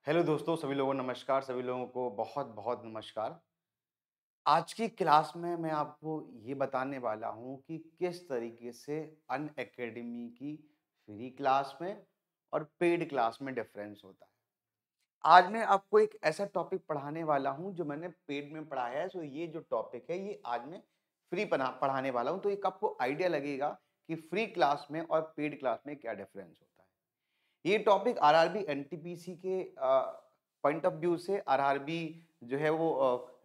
Hello दोस्तों, सभी लोगों को नमस्कार, सभी लोगों को बहुत-बहुत नमस्कार। आज की क्लास में मैं आपको ये बताने वाला हूँ कि किस तरीके से अनअकैडमी की फ्री क्लास में और पेड क्लास में डिफरेंस होता है। आज मैं आपको एक ऐसा टॉपिक पढ़ाने वाला हूँ जो मैंने पेड में पढ़ाया है, सो ये जो टॉपिक है ये आज मैं फ्री पढ़ाने वाला हूँ, तो एक आपको आइडिया लगेगा कि फ्री क्लास में और पेड क्लास में क्या डिफरेंस होता है। ये टॉपिक आरआरबी एनटीपीसी के पॉइंट ऑफ व्यू से, आरआरबी जो है वो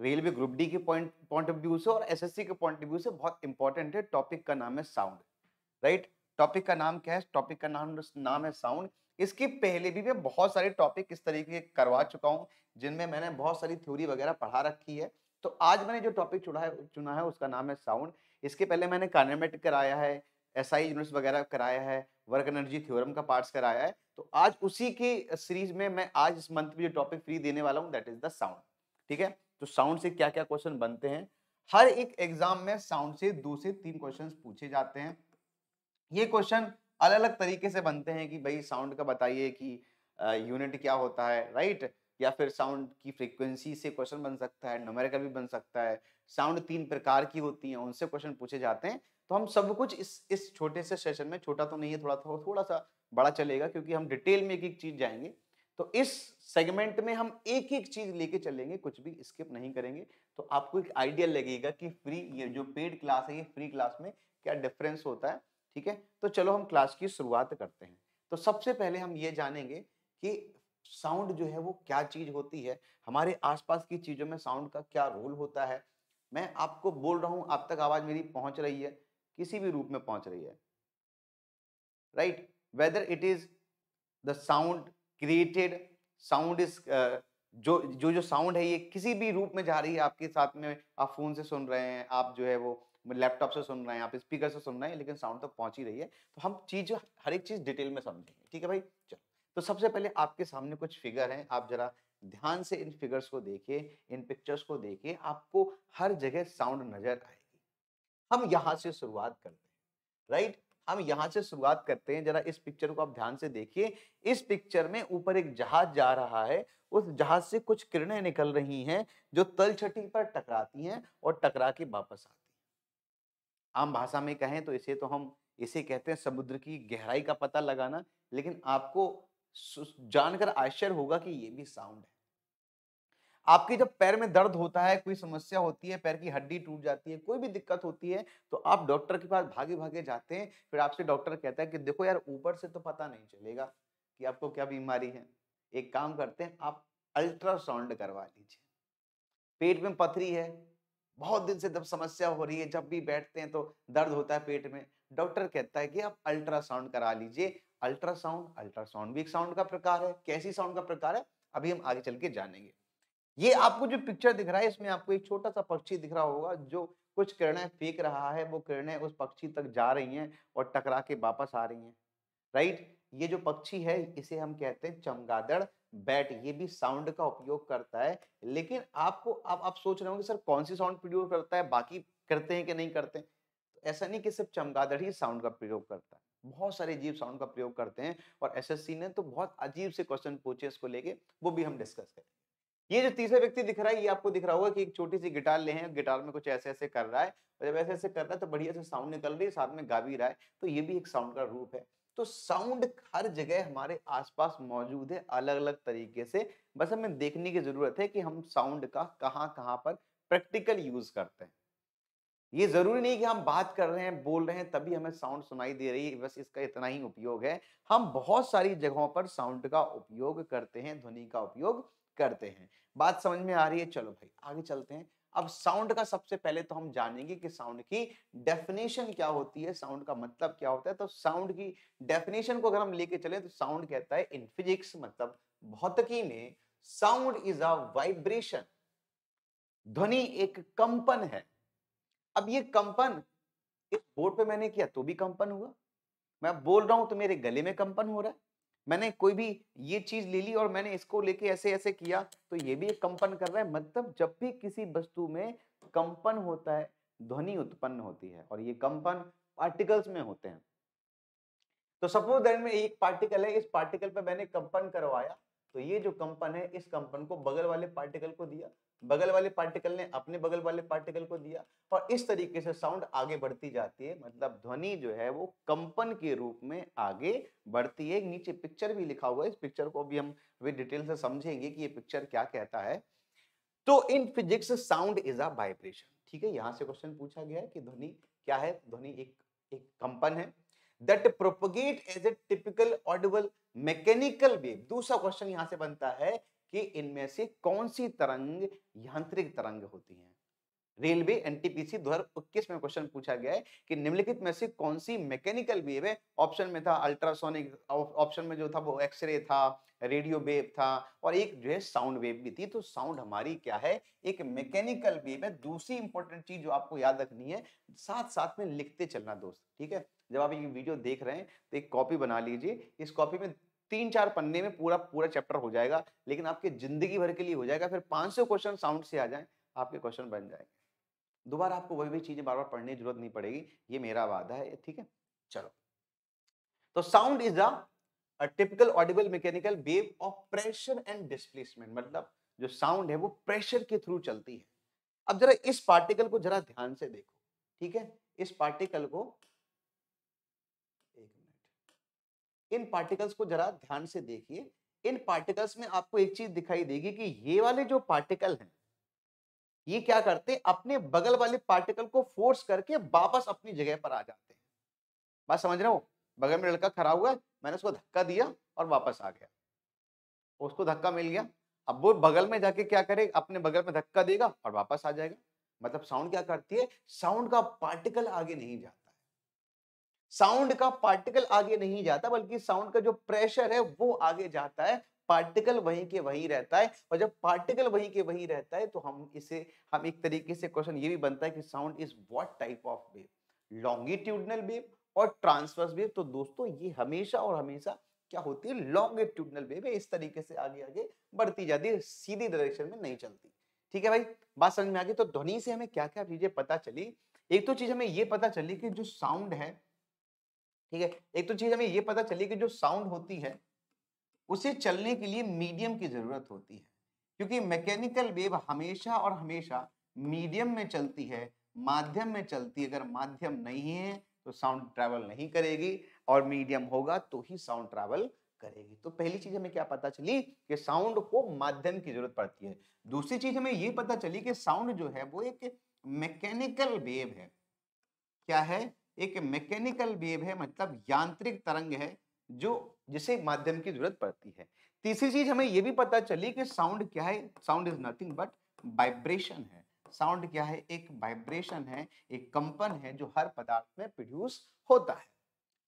रेलवे ग्रुप डी के पॉइंट ऑफ व्यू से और एसएससी के पॉइंट ऑफ व्यू से बहुत इंपॉर्टेंट है। टॉपिक का नाम है साउंड, राइट? टॉपिक का नाम क्या है? टॉपिक का नाम है साउंड। इसके पहले भी मैं बहुत सारे टॉपिक इस तरीके के करवा चुका हूँ, जिनमें मैंने बहुत सारी थ्योरी वगैरह पढ़ा रखी है। तो आज मैंने जो टॉपिक चुना है उसका नाम है साउंड। इसके पहले मैंने काइनेमेटिक कराया है, एसआई यूनिट्स वगैरह कराया है, वर्क एनर्जी थ्योरम का पार्ट्स कराया है। तो आज उसी की सीरीज में मैं आज इस मंथ में जो टॉपिक फ्री देने वाला हूँ दैट इज द साउंड। ठीक है? तो साउंड से क्या-क्या क्वेश्चन बनते हैं? हर एक एग्जाम में साउंड से 2 से 3 क्वेश्चंस पूछे जाते हैं। ये क्वेश्चन अलग-अलग तरीके से बनते हैं कि भाई साउंड का बताइए कि यूनिट क्या होता है, राइट? या फिर साउंड की फ्रीक्वेंसी से क्वेश्चन बन सकता है, न्यूमेरिकल भी बन सकता है। साउंड 3 प्रकार की होती हैं, उनसे क्वेश्चन पूछे जाते हैं। तो हम सब कुछ इस छोटे से सेशन में, छोटा तो नहीं है, थोड़ा-सा बड़ा चलेगा क्योंकि हम डिटेल में एक-एक चीज़ जाएँगे। तो इस सेगमेंट में हम एक-एक चीज़ लेके चलेंगे, कुछ भी स्किप नहीं करेंगे। तो आपको एक आइडिया लगेगा कि फ्री ये जो पेड क्लास है, ये फ्री क्लास में क्या डिफरेंस होता है। ठीक है? तो चलो हम क्लास की शुरुआत करते हैं। तो सबसे पहले हम ये जानेंगे कि साउंड जो है वो क्या चीज़ होती है? हमारे आस-पास की चीज़ों में साउंड का क्या रोल होता है? मैं आपको बोल रहा हूँ, आप तक आवाज़ मेरी पहुँच रही है, किसी भी रूप में पहुँच रही है, right? Whether it is the sound created, sound is जो साउंड है ये किसी भी रूप में जा रही है आपके साथ में, आप फोन से सुन रहे हैं, आप जो है वो लैपटॉप से सुन रहे हैं, आप स्पीकर से सुन रहे हैं, लेकिन साउंड तक पहुंच ही रही है। तो हम चीज हर एक चीज डिटेल में समझेंगे। ठीक है भाई, चलो। तो सबसे पहले आपके सामने कुछ फिगर हैं, आप जरा ध्यान से इन फिगर्स को देखिए, इन पिक्चर्स को देखिए, आपको हर जगह साउंड नजर आएगी। हम यहां से शुरुआत करते हैं, राइट? हम यहां से शुरुआत करते हैं। जरा इस पिक्चर को आप ध्यान से देखिए। इस पिक्चर में ऊपर एक जहाज जा रहा है, उस जहाज से कुछ किरणें निकल रही हैं जो तलछटी पर टकराती हैं और टकरा के वापस आती हैं। आम भाषा में कहें तो इसे कहते हैं समुद्र की गहराई का पता लगाना। लेकिन आपको जानकर आश्चर्य होगा कि ये भी साउंड है। आपके जब पैर में दर्द होता है, कोई समस्या होती है, पैर की हड्डी टूट जाती है, कोई भी दिक्कत होती है, तो आप डॉक्टर के पास भागे-भागे जाते हैं। फिर आपसे डॉक्टर कहता है कि देखो यार, ऊपर से तो पता नहीं चलेगा कि आपको क्या बीमारी है। एक काम करते हैं, आप अल्ट्रासाउंड करवा लीजिए। पेट में पथरी है, बहुत दिन से जब समस्या हो रही है, जब भी बैठते हैं तो दर्द होता है पेट में। डॉक्टर कहता है कि आप अल्ट्रासाउंड करा लीजिए। अल्ट्रासाउंड भी एक साउंड का प्रकार है। कैसी साउंड का प्रकार है? अभी हम आगे चल के जानेंगे। ये आपको जो पिक्चर दिख रहा है, इसमें आपको एक छोटा-सा पक्षी दिख रहा होगा जो कुछ किरणें फेंक रहा है। वो किरणें उस पक्षी तक जा रही हैं और टकरा के वापस आ रही हैं, राइट? ये जो पक्षी है इसे हम कहते हैं चमगादड़ बैट। ये भी साउंड का उपयोग करता है। लेकिन आप सोच रहे होंगे सर कौन सी साउंड प्रयोग करता है, बाकी करते हैं कि नहीं करते? तो ऐसा नहीं कि सिर्फ चमगादड़ ही साउंड का प्रयोग करता है। बहुत सारे जीव साउंड का प्रयोग करते हैं और एसएससी ने तो बहुत अजीब से क्वेश्चन पूछे इसको लेके, वो भी हम डिस्कस करेंगे। ये जो तीसरा व्यक्ति दिख रहा है, ये आपको दिख रहा होगा कि एक छोटी-सी गिटार लिए हैं, गिटार में कुछ ऐसे-ऐसे कर रहा है और जब ऐसे-ऐसे कर रहा है तो बढ़िया से साउंड निकल रही है, साथ में गा भी रहा है, तो ये भी एक साउंड का रूप है। तो साउंड हर जगह हमारे आस-पास मौजूद है, अलग-अलग तरीके से। बस हमें देखने की ज़रूरत है कि हम साउंड का कहाँ-कहाँ पर प्रैक्टिकल यूज़ करते हैं। ये ज़रूरी नहीं कि हम बात कर रहे हैं, बोल रहे हैं तभी हमें साउंड सुनाई दे रही है, बस इसका इतना ही उपयोग है। हम बहुत सारी जगहों पर साउंड का उपयोग करते हैं, ध्वनि का उपयोग करते हैं। बात समझ में आ रही है? चलो भाई आगे चलते हैं। अब साउंड का सबसे पहले तो हम जानेंगे कि साउंड की डेफिनेशन क्या होती है, साउंड का मतलब क्या होता है। तो साउंड की डेफिनेशन को अगर हम लेके चलें तो साउंड कहता है इन फिजिक्स, मतलब भौतिकी में, साउंड इज अ वाइब्रेशन। ध्वनि एक कंपन है। अब ये कंपन इस बोर्ड पे मैंने किया तो भी कंपन हुआ। मैं बोल रहा हूं तो मेरे गले में कंपन हो रहा है। मैंने कोई भी ये चीज ले ली और मैंने इसको लेके ऐसे ऐसे किया तो ये भी एक कंपन कर रहा है। मतलब जब भी किसी वस्तु में कंपन होता है, ध्वनि उत्पन्न होती है और ये कंपन पार्टिकल्स में होते हैं। तो सपोज दैट में एक पार्टिकल है, इस पार्टिकल पे मैंने कंपन करवाया तो ये जो कंपन है, इस कंपन को बगल वाले पार्टिकल को दिया, बगल वाले पार्टिकल ने अपने बगल वाले पार्टिकल को दिया, और इस तरीके से साउंड आगे बढ़ती जाती है। मतलब ध्वनि जो है वो कंपन के रूप में आगे बढ़ती है। नीचे पिक्चर भी लिखा हुआ है, इस पिक्चर को भी हम अभी डिटेल से समझेंगे कि ये पिक्चर क्या कहता है। तो in physics sound is a vibration. ठीक है, यहां से क्वेश्चन पूछा गया है कि ध्वनि क्या है। ध्वनि एक एक कंपन है that propagate as a typical audible mechanical wave. दूसरा क्वेश्चन यहां से बनता है कि इनमें से कौन सी तरंग यांत्रिक तरंग होती है। रेलवे एनटीपीसी 2021 में क्वेश्चन पूछा गया है कि निम्नलिखित में से कौन सी मैकेनिकल वेव है। ऑप्शन में था अल्ट्रासोनिक, ऑप्शन में जो था वो एक्सरे था, रेडियो वेव था, और एक जो है साउंड वेव भी थी। तो साउंड हमारी क्या है, एक मैकेनिकल वेव है। दूसरी इंपॉर्टेंट चीज जो आपको याद रखनी है, साथ साथ में लिखते चलना दोस्त, ठीक है। जब आप ये वीडियो देख रहे हैं तो एक कॉपी बना लीजिए। इस कॉपी में 3-4 पन्ने में पूरा पूरा चैप्टर हो जाएगा, लेकिन आपके जिंदगी भर के लिए हो जाएगा। फिर 500 क्वेश्चन साउंड से आ जाए, आपके क्वेश्चन बन जाएंगे। दोबारा आपको वही चीजें बार बार पढ़ने की जरूरत नहीं पड़ेगी, ये मेरा वादा है, ठीक है। चलो, तो sound is a typical audible mechanical wave of pressure and displacement. मतलब जो साउंड है वो प्रेशर के थ्रू चलती है। अब जरा इस पार्टिकल को जरा ध्यान से देखो, ठीक है। इस पार्टिकल को, एक मिनट, इन पार्टिकल्स को जरा ध्यान से देखिए। इन पार्टिकल्स में आपको एक चीज दिखाई देगी कि ये वाले जो पार्टिकल हैं, ये क्या करते हैं, अपने बगल वाले पार्टिकल को फोर्स करके वापस अपनी जगह पर आ जाते हैं। बात समझ रहे हो। बगल में लड़का खड़ा हुआ है, मैंने उसको धक्का दिया और वापस आ गया, उसको धक्का मिल गया। अब वो बगल में जाके क्या करे, अपने बगल में धक्का देगा और वापस आ जाएगा। मतलब साउंड क्या करती है, साउंड का पार्टिकल आगे नहीं जाता है। साउंड का पार्टिकल आगे नहीं जाता, बल्कि साउंड का जो प्रेशर है वो आगे जाता है, पार्टिकल वहीं के वहीं रहता है। और जब पार्टिकल वहीं के वहीं रहता है तो हम एक तरीके से क्वेश्चन ये भी बनता है कि sound is what type of wave, longitudinal wave और ट्रांसवर्स वेव। तो दोस्तों ये हमेशा और हमेशा क्या होती है, लॉन्गिट्यूडनल वेव है। इस तरीके से आगे आगे बढ़ती जाती है, सीधी डायरेक्शन में नहीं चलती। ठीक है भाई, बात समझ में आ गई। तो ध्वनि से हमें क्या क्या चीजें पता चली। एक तो चीज हमें ये पता चली कि जो साउंड है, ठीक है, एक तो चीज हमें ये पता चली कि जो साउंड होती है उसे चलने के लिए मीडियम की जरूरत होती है, क्योंकि मैकेनिकल वेव हमेशा और हमेशा मीडियम में चलती है, माध्यम में चलती है। अगर माध्यम नहीं है तो साउंड ट्रैवल नहीं करेगी, और मीडियम होगा तो ही साउंड ट्रैवल करेगी। तो पहली चीज हमें क्या पता चली कि साउंड को माध्यम की जरूरत पड़ती है। दूसरी चीज हमें ये पता चली कि साउंड जो है वो एक मैकेनिकल वेव है। क्या है, एक मैकेनिकल वेव है, मतलब यांत्रिक तरंग है, जो जिसे माध्यम की जरूरत पड़ती है। तीसरी चीज हमें यह भी पता चली कि साउंड क्या है, sound is nothing but vibration है। साउंड क्या है, एक वाइब्रेशन है, एक कंपन है जो हर पदार्थ में प्रोड्यूस होता है।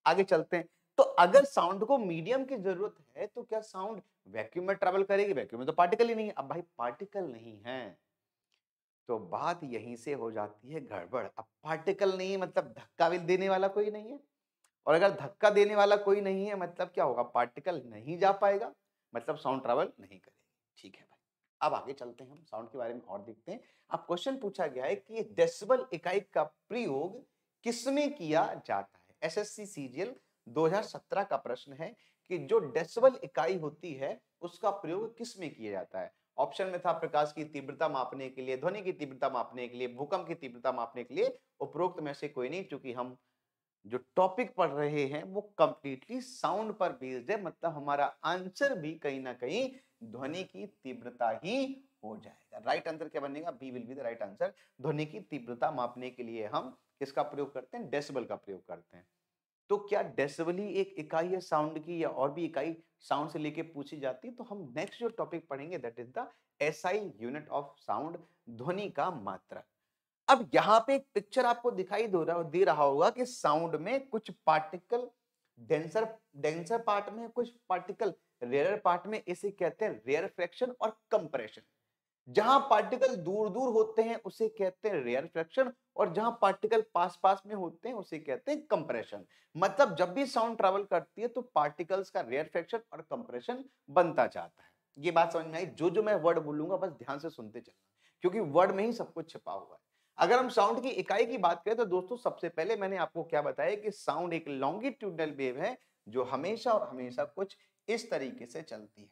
आगे चलते हैं। तो अगर साउंड को मीडियम की जरूरत है तो क्या साउंड वैक्यूम में ट्रेवल करेगी? वैक्यूम में तो पार्टिकल ही नहीं है। अब भाई पार्टिकल नहीं है तो बात यहीं से हो जाती है गड़बड़। अब पार्टिकल नहीं है मतलब धक्का भी देने वाला कोई नहीं है, और अगर धक्का देने वाला कोई नहीं है मतलब क्या होगा, पार्टिकल नहीं जा पाएगा, मतलब साउंड ट्रैवल नहीं करेगी। ठीक है भाई, अब आगे चलते हैं, हम साउंड के बारे में और देखते हैं। अब क्वेश्चन पूछा गया है कि डेसिबल इकाई का प्रयोग किसमें किया जाता है। एसएससी सीजीएल 2017 का प्रश्न है कि जो डेसिबल इकाई होती है उसका प्रयोग किसमें किया जाता है। ऑप्शन में था प्रकाश की तीव्रता मापने के लिए, ध्वनि की तीव्रता मापने के लिए, भूकंप की तीव्रता मापने के लिए। उपरोक्त में से कोई नहीं, क्योंकि हम जो टॉपिक पढ़ रहे हैं वो कंप्लीटली साउंड पर बेस्ड है। मतलब हमारा आंसर भी कहीं ना कहीं ध्वनि की तीव्रता ही हो जाएगा। राइट आंसर क्या बनेगा, B will be the right answer. ध्वनि की तीव्रता मापने के लिए हम किसका प्रयोग करते हैं, डेसिबल का प्रयोग करते हैं। तो क्या डेसिबल ही एक इकाई है साउंड की, या और भी इकाई साउंड से लेके पूछी जाती है? तो हम नेक्स्ट जो टॉपिक पढ़ेंगे that is the SI unit of sound, ध्वनि का मात्रक। अब यहां पे एक पिक्चर आपको दिखाई दे रहा होगा कि साउंड में कुछ पार्टिकल डेंसर डेंसर पार्ट में, कुछ पार्टिकल रेयर पार्ट में। इसे कहते हैं रेयर फ्रैक्शन और कंप्रेशन। जहां पार्टिकल दूर दूर होते हैं उसे कहते हैं रेयर फ्रैक्शन, और जहां पार्टिकल पास पास में होते हैं उसे कहते हैं कंप्रेशन। मतलब जब भी साउंड ट्रैवल करती है तो पार्टिकल्स का रेयर फ्रैक्शन और कंप्रेशन बनता जाता है। ये बात समझ में आई? जो जो मैं वर्ड बोलूंगा बस ध्यान से सुनते चलना, क्योंकि वर्ड में ही सब कुछ छिपा हुआ है। अगर हम साउंड की इकाई की बात करें तो दोस्तों सबसे पहले मैंने आपको क्या बताया कि साउंड एक लॉन्गिट्यूडनल वेव है जो हमेशा और हमेशा कुछ इस तरीके से चलती है।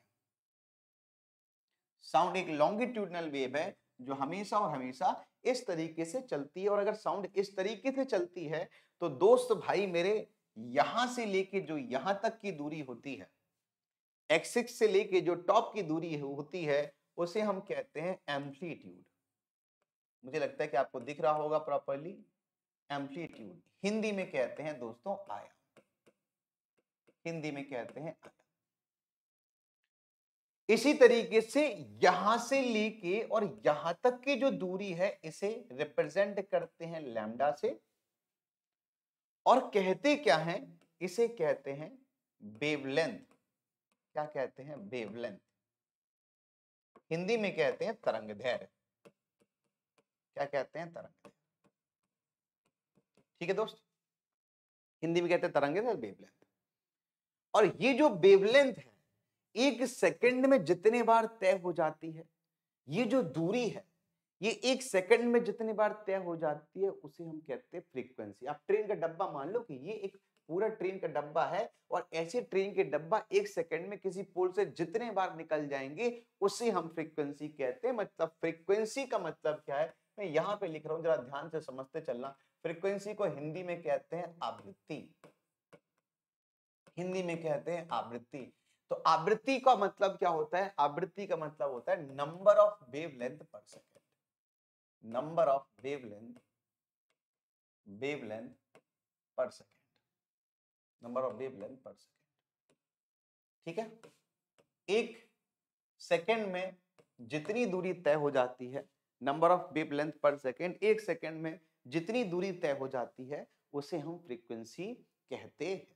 साउंड एक लॉन्गिट्यूडनल वेव है जो हमेशा और हमेशा इस तरीके से चलती है। और अगर साउंड इस तरीके से चलती है तो दोस्त भाई मेरे, यहां से लेके जो यहां तक की दूरी होती है, एक्सिस से लेके जो टॉप की दूरी होती है, उसे हम कहते हैं एम्पलीट्यूड। मुझे लगता है कि आपको दिख रहा होगा प्रॉपर्ली। एम्पलीट्यूड हिंदी में कहते हैं दोस्तों आयाम, हिंदी में कहते हैं आयाम। इसी तरीके से यहां से लेके और यहां तक की जो दूरी है इसे रिप्रेजेंट करते हैं लैम्डा से, और कहते क्या हैं, इसे कहते हैं वेवलेंथ। क्या कहते हैं? वेवलेंथ। हिंदी में कहते हैं तरंगदैर्घ्य। क्या कहते हैं? तरंगदैर्घ्य। ठीक है दोस्त, हिंदी में कहते हैं तरंगदैर्घ्य, वेवलेंथ। और ये जो वेवलेंथ है एक सेकंड में जितने बार तय हो जाती है, ये जो दूरी है ये एक सेकंड में जितने बार तय हो जाती है उसे हम कहते हैं फ्रीक्वेंसी। आप ट्रेन का डब्बा मान लो कि ये एक पूरा ट्रेन का डब्बा है, और ऐसे ट्रेन के डब्बा एक सेकंड में किसी पोल से जितने बार निकल जाएंगे उसे हम फ्रीक्वेंसी कहते हैं। मतलब फ्रीक्वेंसी का मतलब क्या है, मैं यहां पे लिख रहा हूं, जरा ध्यान से समझते चलना। फ्रीक्वेंसी को हिंदी में कहते हैं आवृत्ति, हिंदी में कहते हैं आवृत्ति। तो आवृत्ति का मतलब क्या होता है? आवृत्ति का मतलब होता है नंबर ऑफ वेवलेंथ पर second, number of wavelength, wavelength पर सेकंड, नंबर ऑफ वेवलेंथ पर सेकंड। ठीक है, एक सेकंड में जितनी दूरी तय हो जाती है, नंबर ऑफ वेवलेंथ पर सेकंड, एक सेकंड में जितनी दूरी तय हो जाती है उसे हम फ्रीक्वेंसी कहते हैं।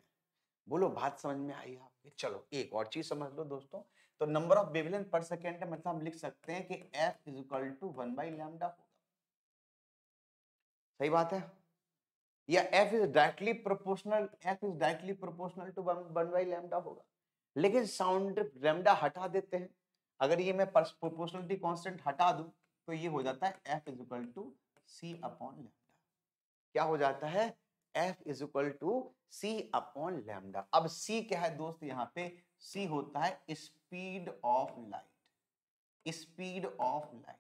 बोलो बात समझ में आई आपके? चलो एक और चीज समझ लो दोस्तों। तो नंबर ऑफ वेवलेंथ पर सेकंड का मतलब हम लिख सकते हैं कि f इज इक्वल टू 1/लैम्डा होगा। सही बात है? या f is directly proportional, f is directly proportional to 1/लैम्डा होगा। लेकिन साउंड लैम्डा हटा देते हैं, अगर ये मैं प्रोपोर्शनलिटी कांस्टेंट हटा दूं तो ये हो जाता है f is equal to c upon lambda. क्या हो जाता है? f is equal to c upon lambda. अब c क्या है दोस्त? यहाँ पे c होता है speed of light, speed of light.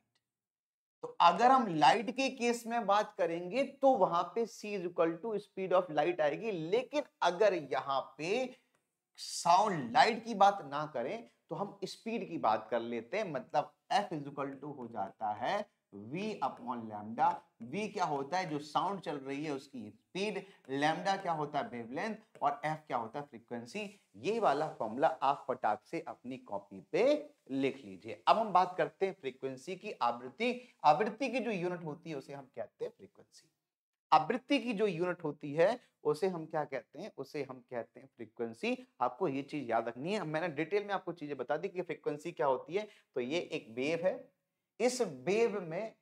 तो अगर हम लाइट के केस में बात करेंगे तो वहां पे c is equal to speed of light आएगी। लेकिन अगर यहाँ पे साउंड लाइट की बात ना करें तो हम स्पीड की बात कर लेते हैं। मतलब f इज इक्वल टू हो जाता है v अपॉन लैम्डा। v क्या होता है? जो साउंड चल रही है उसकी स्पीड, लैम्डा क्या होता है? वेवलेंथ, और f क्या होता है? फ्रीक्वेंसी। ये वाला फॉर्मूला आप फटाक से अपनी कॉपी पे लिख लीजिए। अब हम बात करते हैं फ्रीक्वेंसी की। आवृत्ति, आवृत्ति की जो यूनिट होती है उसे हम कहते हैं फ्रीक्वेंसी। आवृत्ति की जो यूनिट होती है उसे हम क्या कहते हैं? उसे हम कहते हैं फ्रीक्वेंसी। आपको ये चीज याद रखनी है। मैंने डिटेल में आपको चीजें बता दी कि फ्रीक्वेंसी क्या होती है। तो ये एक वेव है, इस वेव में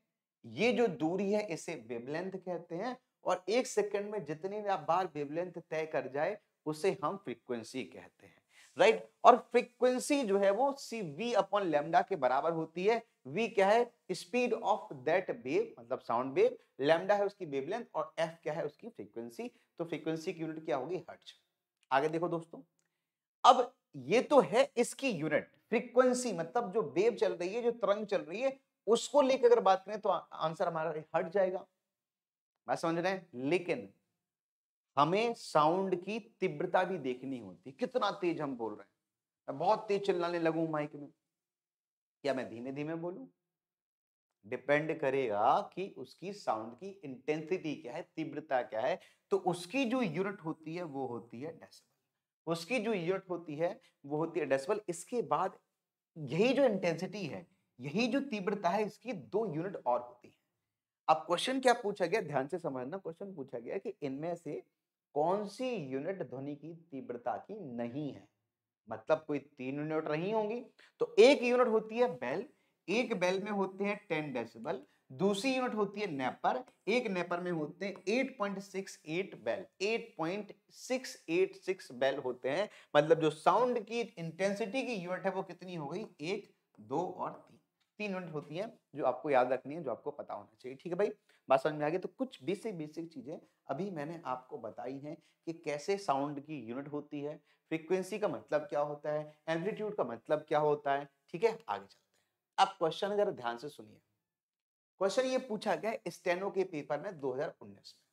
ये जो दूरी है इसे वेवलेंथ कहते हैं, और एक सेकंड में जितनी बार वेवलेंथ तय कर जाए उसे हम फ्रीक्वेंसी कहते हैं। राइट? और फ्रीक्वेंसी जो है वो सी वी अपॉन लैम्डा के बराबर होती है। वी क्या है? स्पीड ऑफ दैट वेव, मतलब साउंड वेव। लैम्डा है उसकी वेवलेंथ, और एफ क्या है? उसकी फ्रीक्वेंसी। तो फ्रीक्वेंसी की यूनिट क्या होगी? हर्ट्ज। आगे देखो दोस्तों, अब ये तो है इसकी यूनिट। फ्रीक्वेंसी मतलब जो वेव चल रही है, जो तरंग चल रही है, उसको लेकर अगर बात करें तो आंसर हमारा हर्ट्ज जाएगा। बात समझ रहे हैं? लेकिन हमें साउंड की तीव्रता भी देखनी होती, कितना तेज हम बोल रहे हैं। मैं बहुत तेज चिल्लाने लगूं माइक में, क्या मैं धीमे धीमे बोलूं? डिपेंड करेगा कि उसकी साउंड की इंटेंसिटी क्या है, तीव्रता क्या है। तो उसकी जो यूनिट होती है वो होती है डेसिबल। उसकी जो यूनिट होती है वो होती है डेसिबल। इसके बाद यही जो इंटेंसिटी है, यही जो तीव्रता है, इसकी दो यूनिट और होती है। अब क्वेश्चन क्या पूछा गया, ध्यान से समझना। क्वेश्चन पूछा गया कि इनमें से कौन सी यूनिट ध्वनि की तीव्रता की नहीं है। मतलब कोई तीन यूनिट नहीं होंगी। तो एक यूनिट होती है बेल, एक बेल में होते हैं 10 डेसिबल। दूसरी यूनिट होती है नेपर, एक नेपर में होते हैं 8.68 बेल। 8.686 बेल होते हैं। मतलब जो साउंड की इंटेंसिटी की यूनिट है वो कितनी हो गई? एक, दो और तीन। तीन यूनिट होती है जो आपको याद रखनी है, जो आपको पता होना चाहिए। ठीक है भाई, बात समझ में आ गई? तो कुछ बेसिक बेसिक चीजें अभी मैंने आपको बताई हैं कि कैसे साउंड की यूनिट होती है, फ्रीक्वेंसी का मतलब क्या होता है, एम्पलीट्यूड का मतलब क्या होता है। ठीक है, आगे चलते हैं। अब क्वेश्चन अगर ध्यान से सुनिए, क्वेश्चन ये पूछा गया स्टेनो के पेपर में 2019 में,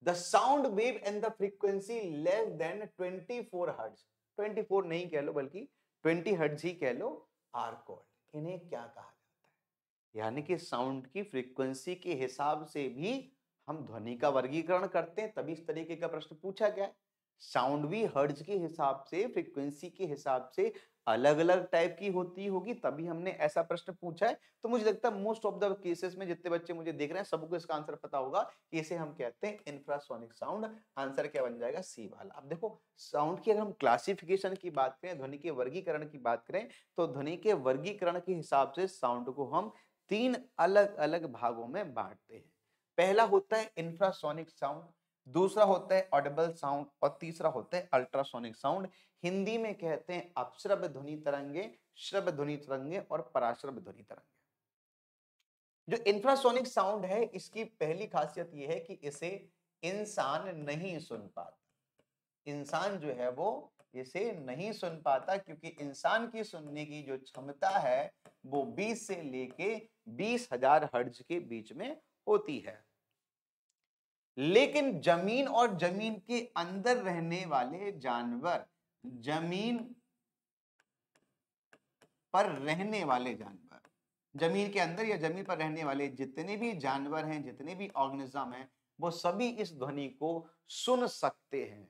the sound wave and the frequency less than 24 hertz, 24 नहीं कह लो बल्कि 20 हर्ट्ज ही कह लो, आर कॉल्ड, इन्हें क्या कहा जाता है? यानी कि साउंड की फ्रीक्वेंसी के हिसाब से भी हम ध्वनि का वर्गीकरण करते हैं, तभी इस तरीके का प्रश्न पूछा गया है। साउंड भी हर्ट्ज के हिसाब से, फ्रीक्वेंसी के हिसाब से अलग अलग टाइप की होती होगी, तभी हमने ऐसा प्रश्न पूछा है। तो मुझे लगता है मोस्ट ऑफ द केसेस में जितने बच्चे मुझे देख रहे हैं सबको इसका आंसर पता होगा कि इसे हम कहते हैं इंफ्रासोनिक साउंड। आंसर क्या बन जाएगा? सी वाला। अब देखो, साउंड की अगर हम क्लासिफिकेशन की बात करें, ध्वनि के वर्गीकरण की बात करें, तो ध्वनि के वर्गीकरण के हिसाब से साउंड को हम 3 अलग अलग भागों में बांटते हैं। पहला होता है इंफ्रासोनिक साउंड, दूसरा होता है ऑडिबल साउंड और तीसरा होता है अल्ट्रासोनिक साउंड। हिंदी में कहते हैं अपश्रव्य ध्वनि तरंगे, श्रव्य ध्वनि तरंगे और पराश्रव्य ध्वनि तरंगे। जो इंफ्रासोनिक साउंड है, इसकी पहली खासियत यह है कि इसे इंसान नहीं सुन पाता। इंसान जो है वो इसे नहीं सुन पाता, क्योंकि इंसान की सुनने की जो क्षमता है वो 20 से लेके 20,000 हर्ट्ज के बीच में होती है। लेकिन जमीन और जमीन के अंदर रहने वाले जानवर, जमीन पर रहने वाले जानवर, जमीन के अंदर या जमीन पर रहने वाले जितने भी जानवर हैं, जितने भी ऑर्गेनिज्म हैं, वो सभी इस ध्वनि को सुन सकते हैं।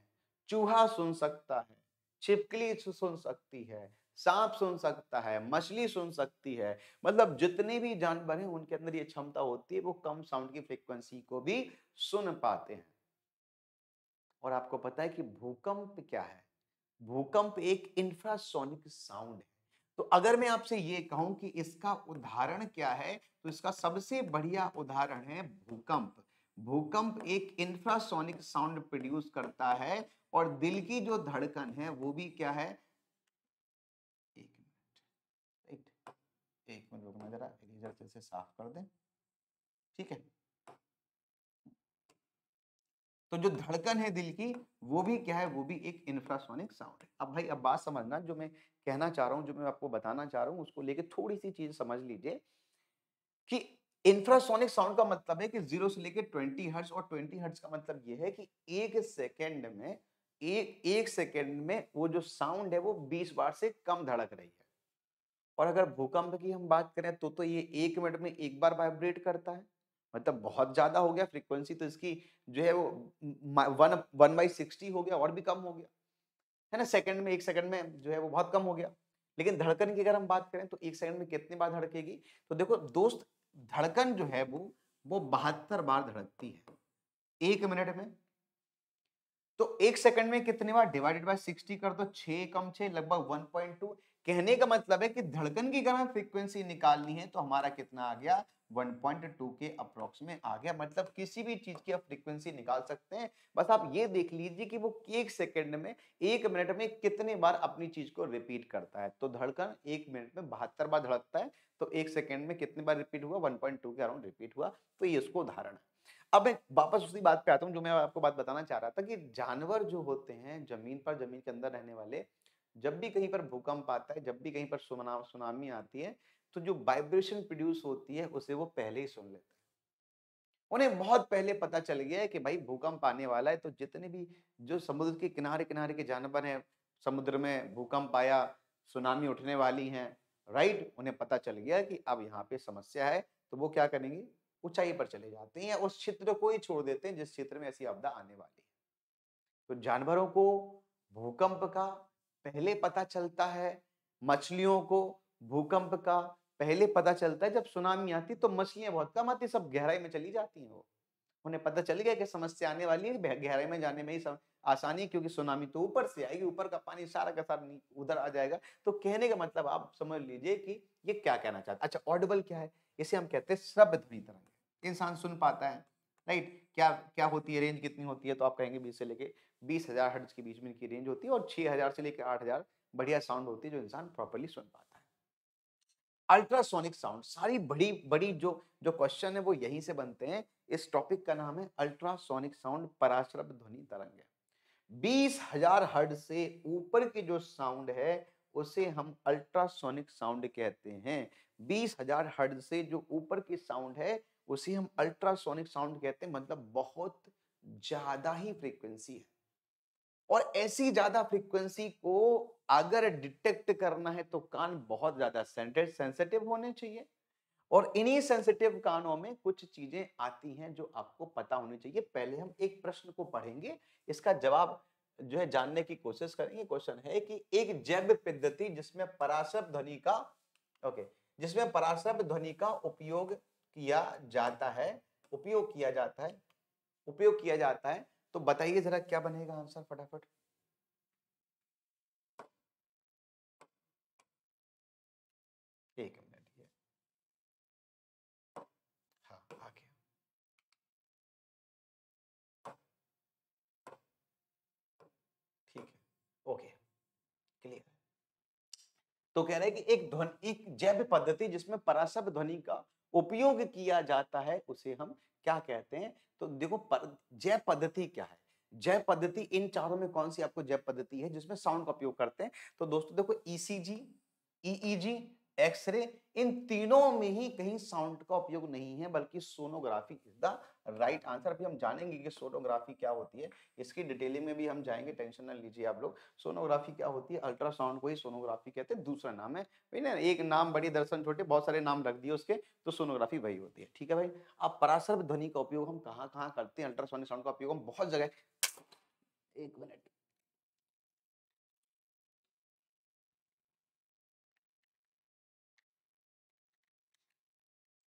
चूहा सुन सकता है, छिपकली सुन सकती है, सांप सुन सकता है, मछली सुन सकती है। मतलब जितने भी जानवर हैं उनके अंदर ये क्षमता होती है, वो कम साउंड की फ्रीक्वेंसी को भी सुन पाते हैं। और आपको पता है कि भूकंप क्या है? भूकंप एक इंफ्रासोनिक साउंड है। तो अगर मैं आपसे ये कहूं कि इसका उदाहरण क्या है, तो इसका सबसे बढ़िया उदाहरण है भूकंप। भूकंप एक इंफ्रासोनिक साउंड प्रोड्यूस करता है, और दिल की जो धड़कन है वो भी क्या है? एक मिनट, एक मिनट रुकना, जरा इरेजर से साफ कर दें। ठीक है, तो जो धड़कन है दिल की, वो भी क्या है? वो भी एक इंफ्रासोनिक साउंड है। अब भाई, अब बात समझना, जो मैं कहना चाह रहा हूं, जो मैं आपको बताना चाह रहा हूं, उसको लेके थोड़ी सी चीज समझ लीजिए कि इंफ्रासोनिक साउंड का मतलब है कि 0 से लेके 20 हर्ट्ज, और 20 हर्ट्ज का मतलब ये है कि एक सेकंड में वो जो साउंड है वो 20 बार से कम धड़क रही है। और अगर भूकंप की हम बात करें तो ये 1 मिनट में एक बार वाइब्रेट करता है। मतलब बहुत ज्यादा हो गया, फ्रीक्वेंसी तो इसकी जो है वो 1/60 हो गया, और भी कम हो गया है ना। सेकंड में, 1 सेकंड में जो है वो बहुत कम हो गया। लेकिन धड़कन की अगर हम बात करें तो 1 सेकंड में कितनी बार धड़केगी? तो देखो दोस्त, धड़कन जो है वो 72 बार धड़कती है 1 मिनट में। तो 1 सेकंड में कितनी बार? डिवाइडेड बाय 60 कर दो, 6 कम 6 लगभग 1.2। कहने का मतलब है कि धड़कन की अगर हमें फ्रीक्वेंसी निकालनी है तो हमारा कितना आ गया? 1.2 के अप्रोक्स में आ गया। मतलब किसी भी चीज की आप फ्रीक्वेंसी निकाल सकते हैं। बस आप ये देख लीजिए कि वो 1 सेकंड में, 1 मिनट में कितने बार अपनी चीज को रिपीट करता है। तो धड़कन 1 मिनट में 72 बार धड़कता है, तो 1 सेकंड में कितनी बार रिपीट हुआ? 1.2 के अराउंड रिपीट हुआ। तो ये उसको उदाहरण है। अब मैं वापस उसी बात पे आता हूँ जो मैं आपको बात बताना चाह रहा था, कि जानवर जो होते हैं जमीन पर, जमीन के अंदर रहने वाले, जब भी कहीं पर भूकंप आता है, जब भी कहीं पर सुनामी आती है, तो जो वाइब्रेशन प्रोड्यूस होती है उसे वो पहले ही सुन लेते हैं। उन्हें बहुत पहले पता चल गया है कि भाई भूकंप आने वाला है। तो जितने भी जो समुद्र के किनारे किनारे के जानवर हैं, समुद्र में भूकंप आया, सुनामी उठने वाली है, राइट, उन्हें पता चल गया कि अब यहाँ पे समस्या है। तो वो क्या करेंगे? ऊंचाई पर चले जाते हैं, या उस क्षेत्र को ही छोड़ देते हैं जिस क्षेत्र में ऐसी आपदा आने वाली है। तो जानवरों को भूकंप का पहले पता चलता है, मछलियों को भूकंप का पहले पता चलता है। जब सुनामी आती तो मछलियां बहुत कम आती, सब गहराई में चली जाती हैं। वो, उन्हें पता चल गया कि समस्या आने वाली है, गहराई में जाने में ही आसानी है, क्योंकि सुनामी तो ऊपर से आएगी, ऊपर का पानी सारा का सारा उधर आ जाएगा। तो कहने का मतलब आप समझ लीजिए कि ये क्या कहना चाहता है। अच्छा, ऑडिबल क्या है? इसे हम कहते हैं श्रव्य ध्वनि तरंग, इंसान सुन पाता है, राइट। क्या क्या होती है, रेंज कितनी होती है? तो आप कहेंगे 20 से लेके 20,000 हर्ट्ज के बीच में इनकी रेंज होती है, और 6,000 से लेकर 8,000 बढ़िया साउंड होती है जो इंसान प्रॉपर्ली सुन पाता है। अल्ट्रासोनिक साउंड, सारी बड़ी बड़ी जो जो क्वेश्चन है वो यहीं से बनते हैं। इस टॉपिक का नाम है अल्ट्रासोनिक साउंड, पराश्रव्य ध्वनि तरंग है। 20,000 हर्ट्ज से ऊपर की जो साउंड है उसे हम अल्ट्रासोनिक साउंड कहते हैं। 20,000 हर्ट्ज से जो ऊपर की साउंड है उसे हम अल्ट्रासोनिक साउंड कहते हैं, मतलब बहुत ज्यादा ही फ्रीक्वेंसी है। और ऐसी ज्यादा फ्रीक्वेंसी को अगर डिटेक्ट करना है तो कान बहुत ज्यादा सेंसिटिव होने चाहिए। और इन्हीं सेंसिटिव कानों में कुछ चीजें आती हैं जो आपको पता होनी चाहिए। पहले हम एक प्रश्न को पढ़ेंगे, इसका जवाब जो है जानने की कोशिश करेंगे। क्वेश्चन है कि एक जैव पद्धति जिसमें पराशब्द ध्वनि का ओके जिसमें पराशब्द ध्वनि का किया जाता है उपयोग किया जाता है उपयोग किया जाता है तो बताइए जरा क्या बनेगा आंसर फटाफट। एक मिनट ये हाँ आ गया। ठीक है ओके क्लियर। तो कह रहे हैं कि एक जैव पद्धति जिसमें पराशब्द ध्वनि का उपयोग किया जाता है उसे हम क्या कहते हैं। तो देखो जैव पद्धति क्या है। जैव पद्धति इन चारों में कौन सी आपको जैव पद्धति है जिसमें साउंड का उपयोग करते हैं। तो दोस्तों देखो ईसीजी, ईईजी, एक्सरे, इन तीनों में ही कहीं साउंड का उपयोग नहीं है बल्कि sonography is the right answer. अभी हम जानेंगे कि सोनोग्राफी क्या होती है, इसकी डिटेलिंग में भी हम जाएंगे, टेंशन ना लीजिए आप लोग। सोनोग्राफी क्या होती है, अल्ट्रासाउंड को ही सोनोग्राफी कहते हैं, दूसरा नाम है भाई ना, एक नाम बड़ी दर्शन छोटे, बहुत सारे नाम रख दिए उसके, तो सोनोग्राफी वही होती है। ठीक है भाई। अब पराशर ध्वनि का उपयोग हम कहाँ कहाँ करते हैं, अल्ट्रासोनिक साउंड का उपयोग हम बहुत जगह। एक मिनट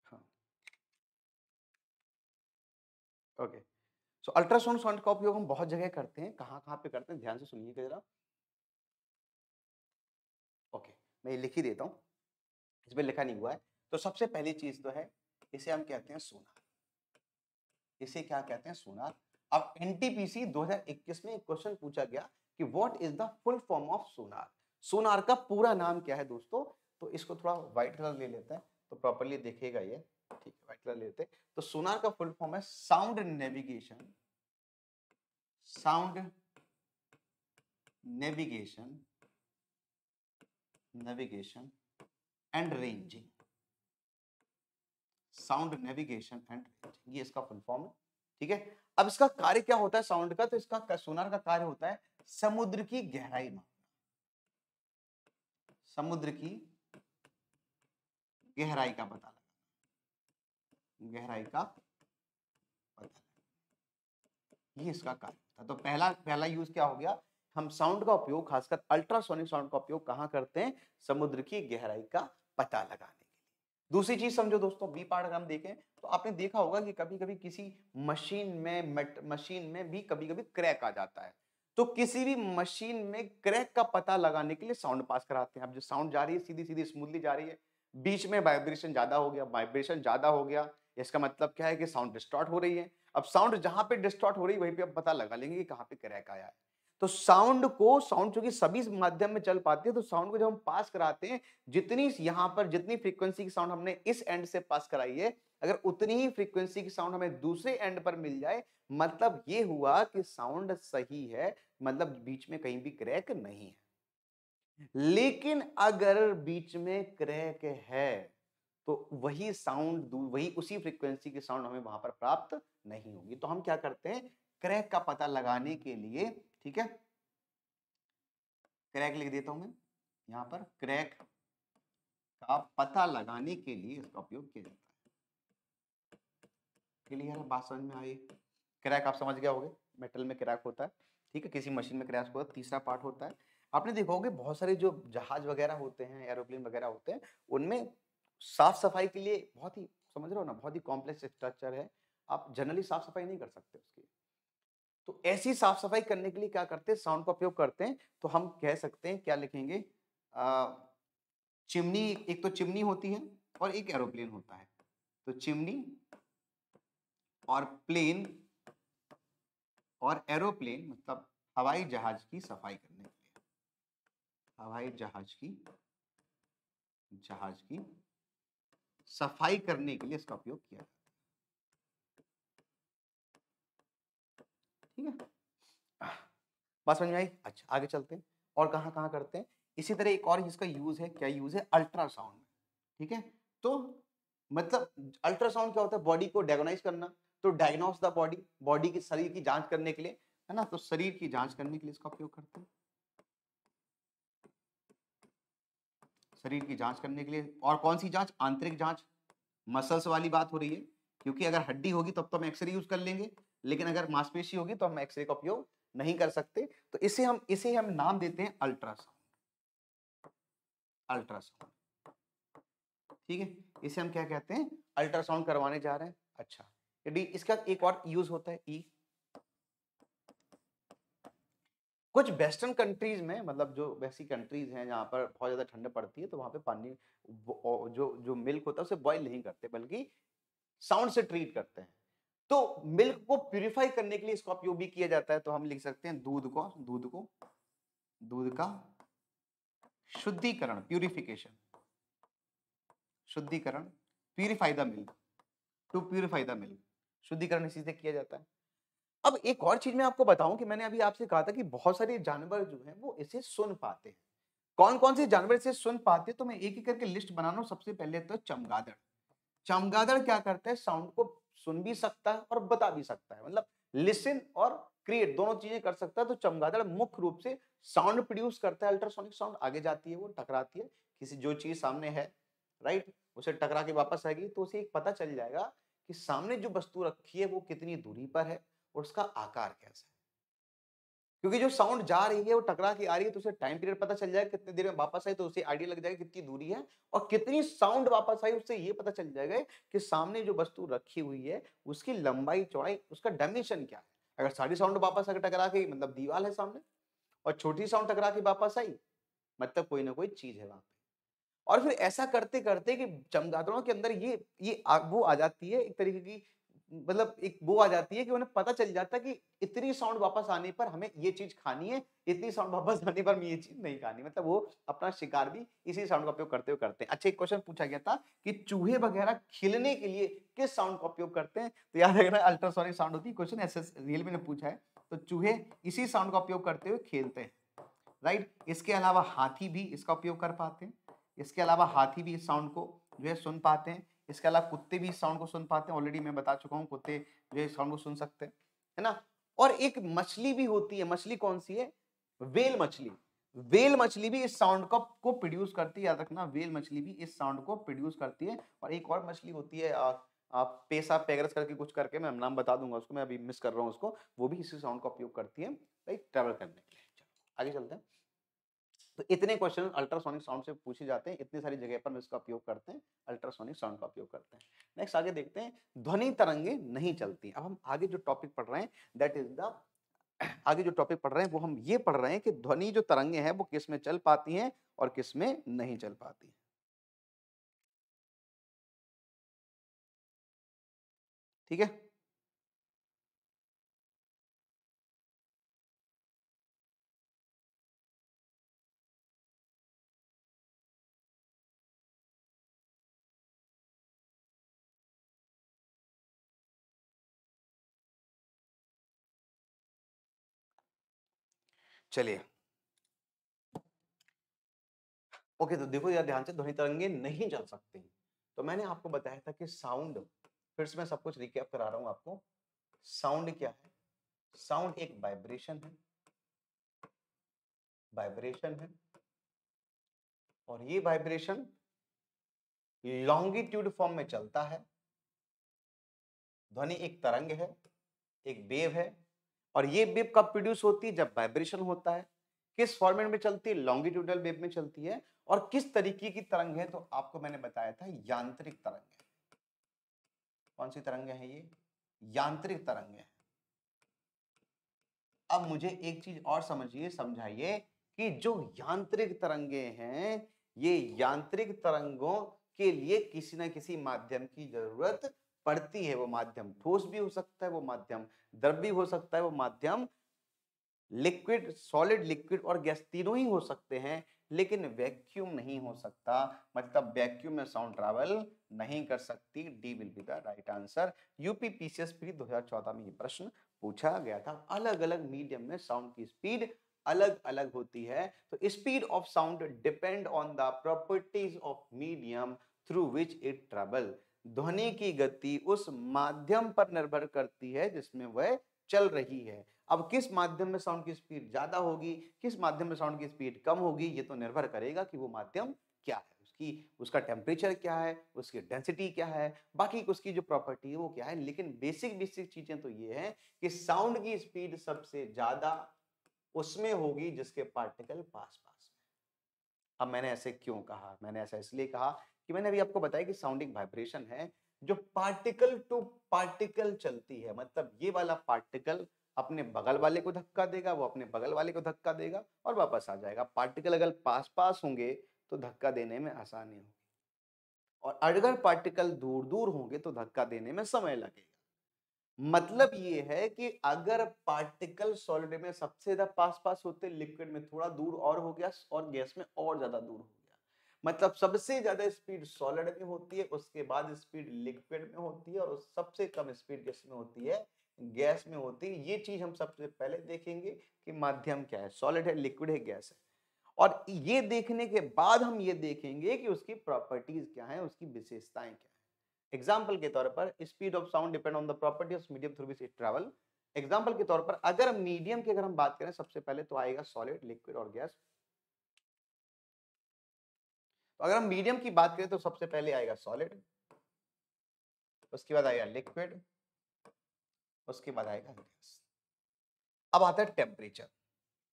हाँ ओके। सो अल्ट्रासाउंड साउंड का उपयोग हम बहुत जगह करते हैं, कहाँ कहाँ पे करते हैं ध्यान से सुनिएगा जरा। ओके मैं ये लिख ही देता हूँ, इसमें लिखा नहीं हुआ है। तो सबसे पहली चीज तो है, इसे हम कहते हैं सोनार। इसे क्या कहते हैं, सोनार। अब एनटीपीसी 2021 में एक क्वेश्चन पूछा गया कि what is the full form of sonar. Sonar का पूरा नाम क्या है दोस्तों। तो इसको थोड़ा व्हाइट कलर ले लेते हैं तो प्रॉपर्ली दिखेगा ये। ठीक है व्हाइट कलर लेते हैं। तो सोनार का फुल फॉर्म है sound navigation, sound navigation navigation and ranging. Sound navigation and ranging, ये इसका फुल फॉर्म है। ठीक है। अब इसका कार्य क्या होता है साउंड का, तो इसका सोनार का कार्य होता है समुद्र की गहराई मापना। समुद्र की गहराई का पता लगाना, गहराई का पता लगाना, ये इसका कार्य होता है। तो पहला पहला यूज क्या हो गया, हम साउंड का उपयोग खासकर अल्ट्रासोनिक साउंड का उपयोग कहां करते हैं, समुद्र की गहराई का पता लगाने के लिए। दूसरी चीज समझो दोस्तों, बी पार्ट अगर हम देखें तो आपने देखा होगा कि कभी कभी किसी मशीन में भी कभी कभी क्रैक आ जाता है। तो किसी भी मशीन में क्रैक का पता लगाने के लिए साउंड पास कराते हैं। अब जो साउंड जा रही है सीधी सीधी स्मूथली जा रही है, बीच में वाइब्रेशन ज्यादा हो गया, वाइब्रेशन ज्यादा हो गया, इसका मतलब क्या है कि साउंड डिस्टॉर्ट हो रही है। अब साउंड जहां पे डिस्टॉर्ट हो रही है वहीं पे आप पता लगा लेंगे कि कहां पे क्रैक आया है। तो साउंड चूंकि सभी माध्यम में चल पाती है, तो साउंड को जब हम पास कराते हैं, जितनी यहां पर जितनी फ्रीक्वेंसी की साउंड हमने इस एंड से पास कराई है, अगर उतनी ही फ्रीक्वेंसी की साउंड हमें दूसरे एंड पर मिल जाए, मतलब ये हुआ कि साउंड सही है, मतलब बीच में कहीं भी क्रैक नहीं है। लेकिन अगर बीच में क्रैक है तो वही उसी फ्रीक्वेंसी की साउंड हमें वहां पर प्राप्त नहीं होगी। तो हम क्या करते हैं, क्रैक का पता लगाने के लिए, ठीक है, क्रैक लिख देता हूं मैं यहां पर, क्रैक का पता लगाने के लिए इसका उपयोग किया जाता है। क्लियर है, बात समझ में आई। क्रैक आप समझ गया होगे, मेटल में क्रैक होता है, ठीक है, किसी मशीन में क्रैक होता है। तीसरा पार्ट होता है, आपने देखा होगा बहुत सारे जो जहाज वगैरह होते हैं, एरोप्लेन वगैरह होते हैं, उनमें साफ सफाई के लिए बहुत ही, समझ रहे हो ना, बहुत ही कॉम्प्लेक्स स्ट्रक्चर है, आप जनरली साफ सफाई नहीं कर सकते उसकी। तो ऐसी साफ सफाई करने के लिए क्या करते हैं, साउंड का उपयोग करते हैं। तो हम कह सकते हैं, क्या लिखेंगे, चिमनी, एक तो चिमनी होती है और एक एरोप्लेन होता है। तो चिमनी और प्लेन और एरोप्लेन मतलब हवाई जहाज की सफाई करने के लिए, हवाई जहाज की सफाई करने के लिए इसका उपयोग किया जाता है। ठीक है, बात समझ में आई। अच्छा आगे चलते हैं, और कहां कहां करते हैं। इसी तरह एक और इसका यूज है, क्या यूज है, अल्ट्रासाउंड। ठीक है, तो मतलब अल्ट्रासाउंड क्या होता है, बॉडी को डायग्नोज करना, तो डायग्नोज द बॉडी, बॉडी की शरीर की जांच करने के लिए, है ना, तो शरीर की जांच करने के लिए इसका उपयोग करते हैं, शरीर की जांच करने के लिए। और कौन सी जांच, आंतरिक जांच, मसल्स वाली बात हो रही है, क्योंकि अगर हड्डी होगी तब तो हम एक्सरे यूज कर लेंगे, लेकिन अगर मांसपेशी होगी तो हम एक्सरे का उपयोग नहीं कर सकते, तो इसे हम नाम देते हैं अल्ट्रासाउंड, अल्ट्रासाउंड। ठीक है, इसे हम क्या कहते हैं, अल्ट्रासाउंड करवाने जा रहे हैं। अच्छा, यदि इसका एक और यूज होता है ई, कुछ वेस्टर्न कंट्रीज में, मतलब जो वैसी कंट्रीज हैं जहां पर बहुत ज्यादा ठंड पड़ती है, तो वहां पे पानी जो जो मिल्क होता है उसे बॉईल नहीं करते, बल्कि साउंड से ट्रीट करते हैं। तो मिल्क को प्यूरिफाई करने के लिए इसका उपयोग भी किया जाता है, तो हम लिख सकते हैं दूध का शुद्धिकरण, प्यूरिफिकेशन, शुद्धिकरण, purify the milk, to purify the milk, शुद्धिकरण इसी से किया जाता है। अब एक और चीज मैं आपको बताऊं कि मैंने अभी आपसे कहा था कि बहुत सारे जानवर जो हैं वो इसे सुन पाते हैं। कौन कौन से जानवर इसे सुन पाते हैं, तो मैं एक एक करके लिस्ट बना रहा हूं। सबसे पहले तो चमगादड़, चमगादड़ क्या करता है, साउंड को सुन भी सकता है और बता भी सकता है, मतलब लिसन और क्रिएट दोनों चीजें कर सकता है। तो चमगादड़ मुख्य रूप से साउंड प्रोड्यूस करता है, अल्ट्रासोनिक साउंड, आगे जाती है, वो टकराती है किसी जो चीज सामने है, राइट, उसे टकरा के वापस आएगी, तो उसे एक पता चल जाएगा कि सामने जो वस्तु रखी है वो कितनी दूरी पर है और उसका आकार कैसा है। क्योंकि जो साउंड जा रही है वो टकरा के आ रही है, तो उसे टाइम पीरियड पता चल जाएगा, कितनी देर में वापस आई, तो उसे आइडिया लग जाएगा कितनी दूरी है, और कितनी साउंड वापस आई उससे ये पता चल जाएगा कि सामने जो वस्तु रखी हुई है उसकी लंबाई चौड़ाई, उसका डायमेंशन क्या है। अगर सारी साउंड वापस आकर टकरा के, मतलब दीवार है सामने, और छोटी साउंड टकरा के वापस आई, मतलब कोई ना कोई चीज है वहां पे। और फिर ऐसा करते करते कि चमगादड़ों के अंदर वो आ जाती है एक तरीके की, मतलब एक वो आ जाती है कि उन्हें पता चल जाता है कि इतनी साउंड वापस आने पर हमें ये चीज खानी है, इतनी साउंड वापस आने पर हमें ये चीज नहीं खानी, मतलब वो अपना शिकार भी इसी साउंड का उपयोग करते हुए करते हैं। अच्छा, एक क्वेश्चन पूछा गया था कि चूहे वगैरह खिलने के लिए किस साउंड का उपयोग करते हैं, तो याद रखना अल्ट्रासोनिक साउंड होती है। क्वेश्चन ऐसे रियल में पूछा है, तो चूहे इसी साउंड का उपयोग करते हुए खेलते हैं, राइट। इसके अलावा हाथी भी इसका उपयोग कर पाते हैं, इसके अलावा हाथी भी इस साउंड को जो है सुन पाते हैं। इसके अलावा कुत्ते भी इस साउंड को सुन पाते हैं, ऑलरेडी मैं बता चुका हूं, कुत्ते जो है इस साउंड को सुन सकते हैं, है ना। और एक मछली भी होती है, मछली कौन सी है, वेल मछली। वेल मछली भी इस साउंड को प्रोड्यूस करती है, याद रखना, वेल मछली भी इस साउंड को प्रोड्यूस करती है। और एक और मछली होती है आप पेसा पेगरस करके कुछ करके, मैं नाम बता दूंगा उसको, मैं अभी मिस कर रहा हूँ उसको, वो भी इसी साउंड का उपयोग करती है, राइट, ट्रैवल करने के लिए। चलो आगे चलते हैं। तो इतने क्वेश्चन अल्ट्रासोनिक साउंड से पूछे जाते हैं, इतनी सारी जगह पर हम इसका उपयोग करते हैं, अल्ट्रासोनिक साउंड का उपयोग करते हैं। नेक्स्ट आगे देखते हैं, ध्वनि तरंगे नहीं चलती। अब हम आगे जो टॉपिक पढ़ रहे हैं, दैट इज द आगे जो टॉपिक पढ़ रहे हैं वो हम ये पढ़ रहे हैं कि ध्वनि जो तरंगे हैं वो किस में चल पाती हैं और किस में नहीं चल पाती। ठीक है, चलिए। ओके, तो देखो यार ध्यान से, ध्वनि तरंगे नहीं चल सकती। तो मैंने आपको बताया था कि साउंड, फिर से मैं सब कुछ रिकैप करा रहा हूं आपको। साउंड क्या है, साउंड एक वाइब्रेशन है, वाइब्रेशन है, और ये वाइब्रेशन लॉन्गिट्यूड फॉर्म में चलता है। ध्वनि एक तरंग है, एक वेव है, और ये वेव कब प्रोड्यूस होती है, जब वाइब्रेशन होता है। किस फॉर्मेट में चलती है, लॉन्गिट्यूडल वेव में चलती है। और किस तरीके की तरंग है, तो आपको मैंने बताया था यांत्रिक तरंग है। कौन सी तरंग है ये, यांत्रिक तरंग है। अब मुझे एक चीज और समझिए, समझाइए कि जो यांत्रिक तरंगे हैं, ये यांत्रिक तरंगों के लिए किसी ना किसी माध्यम की जरूरत पड़ती है। वो माध्यम ठोस भी हो सकता है, वो माध्यम द्रव भी हो सकता है, वो माध्यम लिक्विड, सॉलिड, लिक्विड और गैस तीनों ही हो सकते हैं, लेकिन वैक्यूम नहीं हो सकता। मतलब वैक्यूम में साउंड ट्रैवल नहीं कर सकती। D will be the right answer. UP PCS pre 2014 में ये प्रश्न पूछा गया था। अलग अलग मीडियम में साउंड की स्पीड अलग अलग होती है। तो speed of sound depend on the properties of medium through which it travel. ध्वनि की गति उस माध्यम पर निर्भर करती है जिसमें वह चल रही है। अब किस माध्यम में साउंड की स्पीड ज्यादा होगी, किस माध्यम में साउंड की स्पीड कम होगी, ये तो निर्भर करेगा कि वो माध्यम क्या है, उसका टेम्परेचर क्या है, उसकी डेंसिटी क्या है, बाकी उसकी जो प्रॉपर्टी है वो क्या है। लेकिन बेसिक बेसिक चीजें तो ये है कि साउंड की स्पीड सबसे ज्यादा उसमें होगी जिसके पार्टिकल पास पास में। अब मैंने ऐसे क्यों कहा, मैंने ऐसा इसलिए कहा कि मैंने अभी आपको बताया कि साउंड एक वाइब्रेशन है जो पार्टिकल टू पार्टिकल चलती है। मतलब ये वाला पार्टिकल अपने बगल वाले को धक्का देगा, वो अपने बगल वाले को धक्का देगा और वापस आ जाएगा। पार्टिकल अगर पास पास होंगे तो धक्का देने में आसानी होगी, और अगर पार्टिकल दूर दूर होंगे तो धक्का देने में समय लगेगा। मतलब ये है कि अगर पार्टिकल सॉलिड में सबसे ज्यादा पास पास होते, लिक्विड में थोड़ा दूर और हो गया, और गैस में और ज्यादा दूर हो गया। मतलब सबसे ज्यादा स्पीड सॉलिड में होती है, उसके बाद स्पीड लिक्विड में होती है, और सबसे कम स्पीड किस में होती है, गैस में होती है। ये चीज हम सबसे पहले देखेंगे कि माध्यम क्या है, सॉलिड है, लिक्विड है, गैस है। और ये देखने के बाद हम ये देखेंगे कि उसकी प्रॉपर्टीज क्या है, उसकी विशेषताएं क्या है। एग्जाम्पल के तौर पर speed of sound depend on the property of medium through which it travel. Example के तौर पर अगर मीडियम की अगर हम बात करें, सबसे पहले तो आएगा सॉलिड, लिक्विड और गैस। तो अगर हम मीडियम की बात करें तो सबसे पहले आएगा सॉलिड, उसके बाद आएगा लिक्विड, उसके बाद आएगा गैस। अब आता है टेम्परेचर।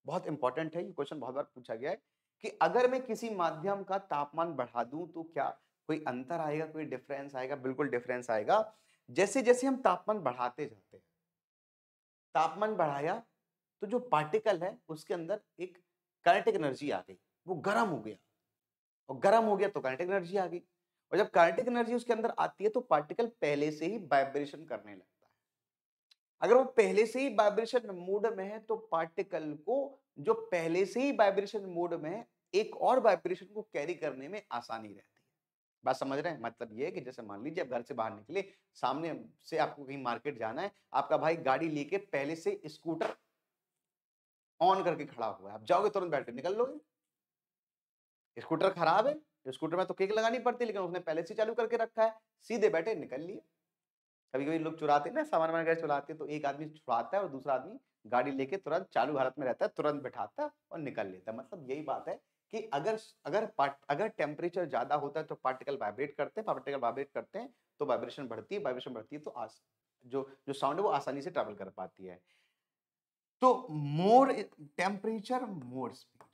बहुत इंपॉर्टेंट है, ये क्वेश्चन बहुत बार पूछा गया है कि अगर मैं किसी माध्यम का तापमान बढ़ा दूं तो क्या कोई अंतर आएगा, कोई डिफरेंस आएगा? बिल्कुल डिफरेंस आएगा। जैसे जैसे हम तापमान बढ़ाते जाते हैं, तापमान बढ़ाया तो जो पार्टिकल है उसके अंदर एक काइनेटिक एनर्जी आ गई, वो गर्म हो गया, और गर्म हो गया तो काइनेटिक एनर्जी आ गई। और जब काइनेटिक एनर्जी उसके अंदर आती है तो पार्टिकल पहले से ही वाइब्रेशन करने लगता है। अगर वो पहले से ही वाइब्रेशन मोड में है तो पार्टिकल को, जो पहले से ही वाइब्रेशन मोड में है, एक और वाइब्रेशन को कैरी करने में आसानी रहती है। बात समझ रहे हैं? मतलब ये है कि जैसे मान लीजिए आप घर से बाहर निकले, सामने से आपको कहीं मार्केट जाना है, आपका भाई गाड़ी लेके पहले से स्कूटर ऑन करके खड़ा हुआ है, आप जाओगे तुरंत बैठ के निकल लोगे। स्कूटर खराब है, स्कूटर में तो किक लगानी पड़ती है, लेकिन उसने पहले से चालू करके रखा है, सीधे बैठे निकल लिए। कभी कभी लोग चुराते हैं ना, सामान वामान गाड़ी चुराते हैं, तो एक आदमी छुड़ाता है और दूसरा आदमी गाड़ी लेके तुरंत चालू हालत में रहता है, तुरंत बैठाता है और निकल लेता है। मतलब यही बात है कि अगर टेम्परेचर ज्यादा होता है तो पार्टिकल वाइब्रेट करते हैं, पार्टिकल वाइब्रेट करते हैं तो वाइब्रेशन बढ़ती है, वाइब्रेशन बढ़ती है तो जो जो साउंड है वो आसानी से ट्रेवल कर पाती है। तो मोर टेम्परेचर मोर स्पीड,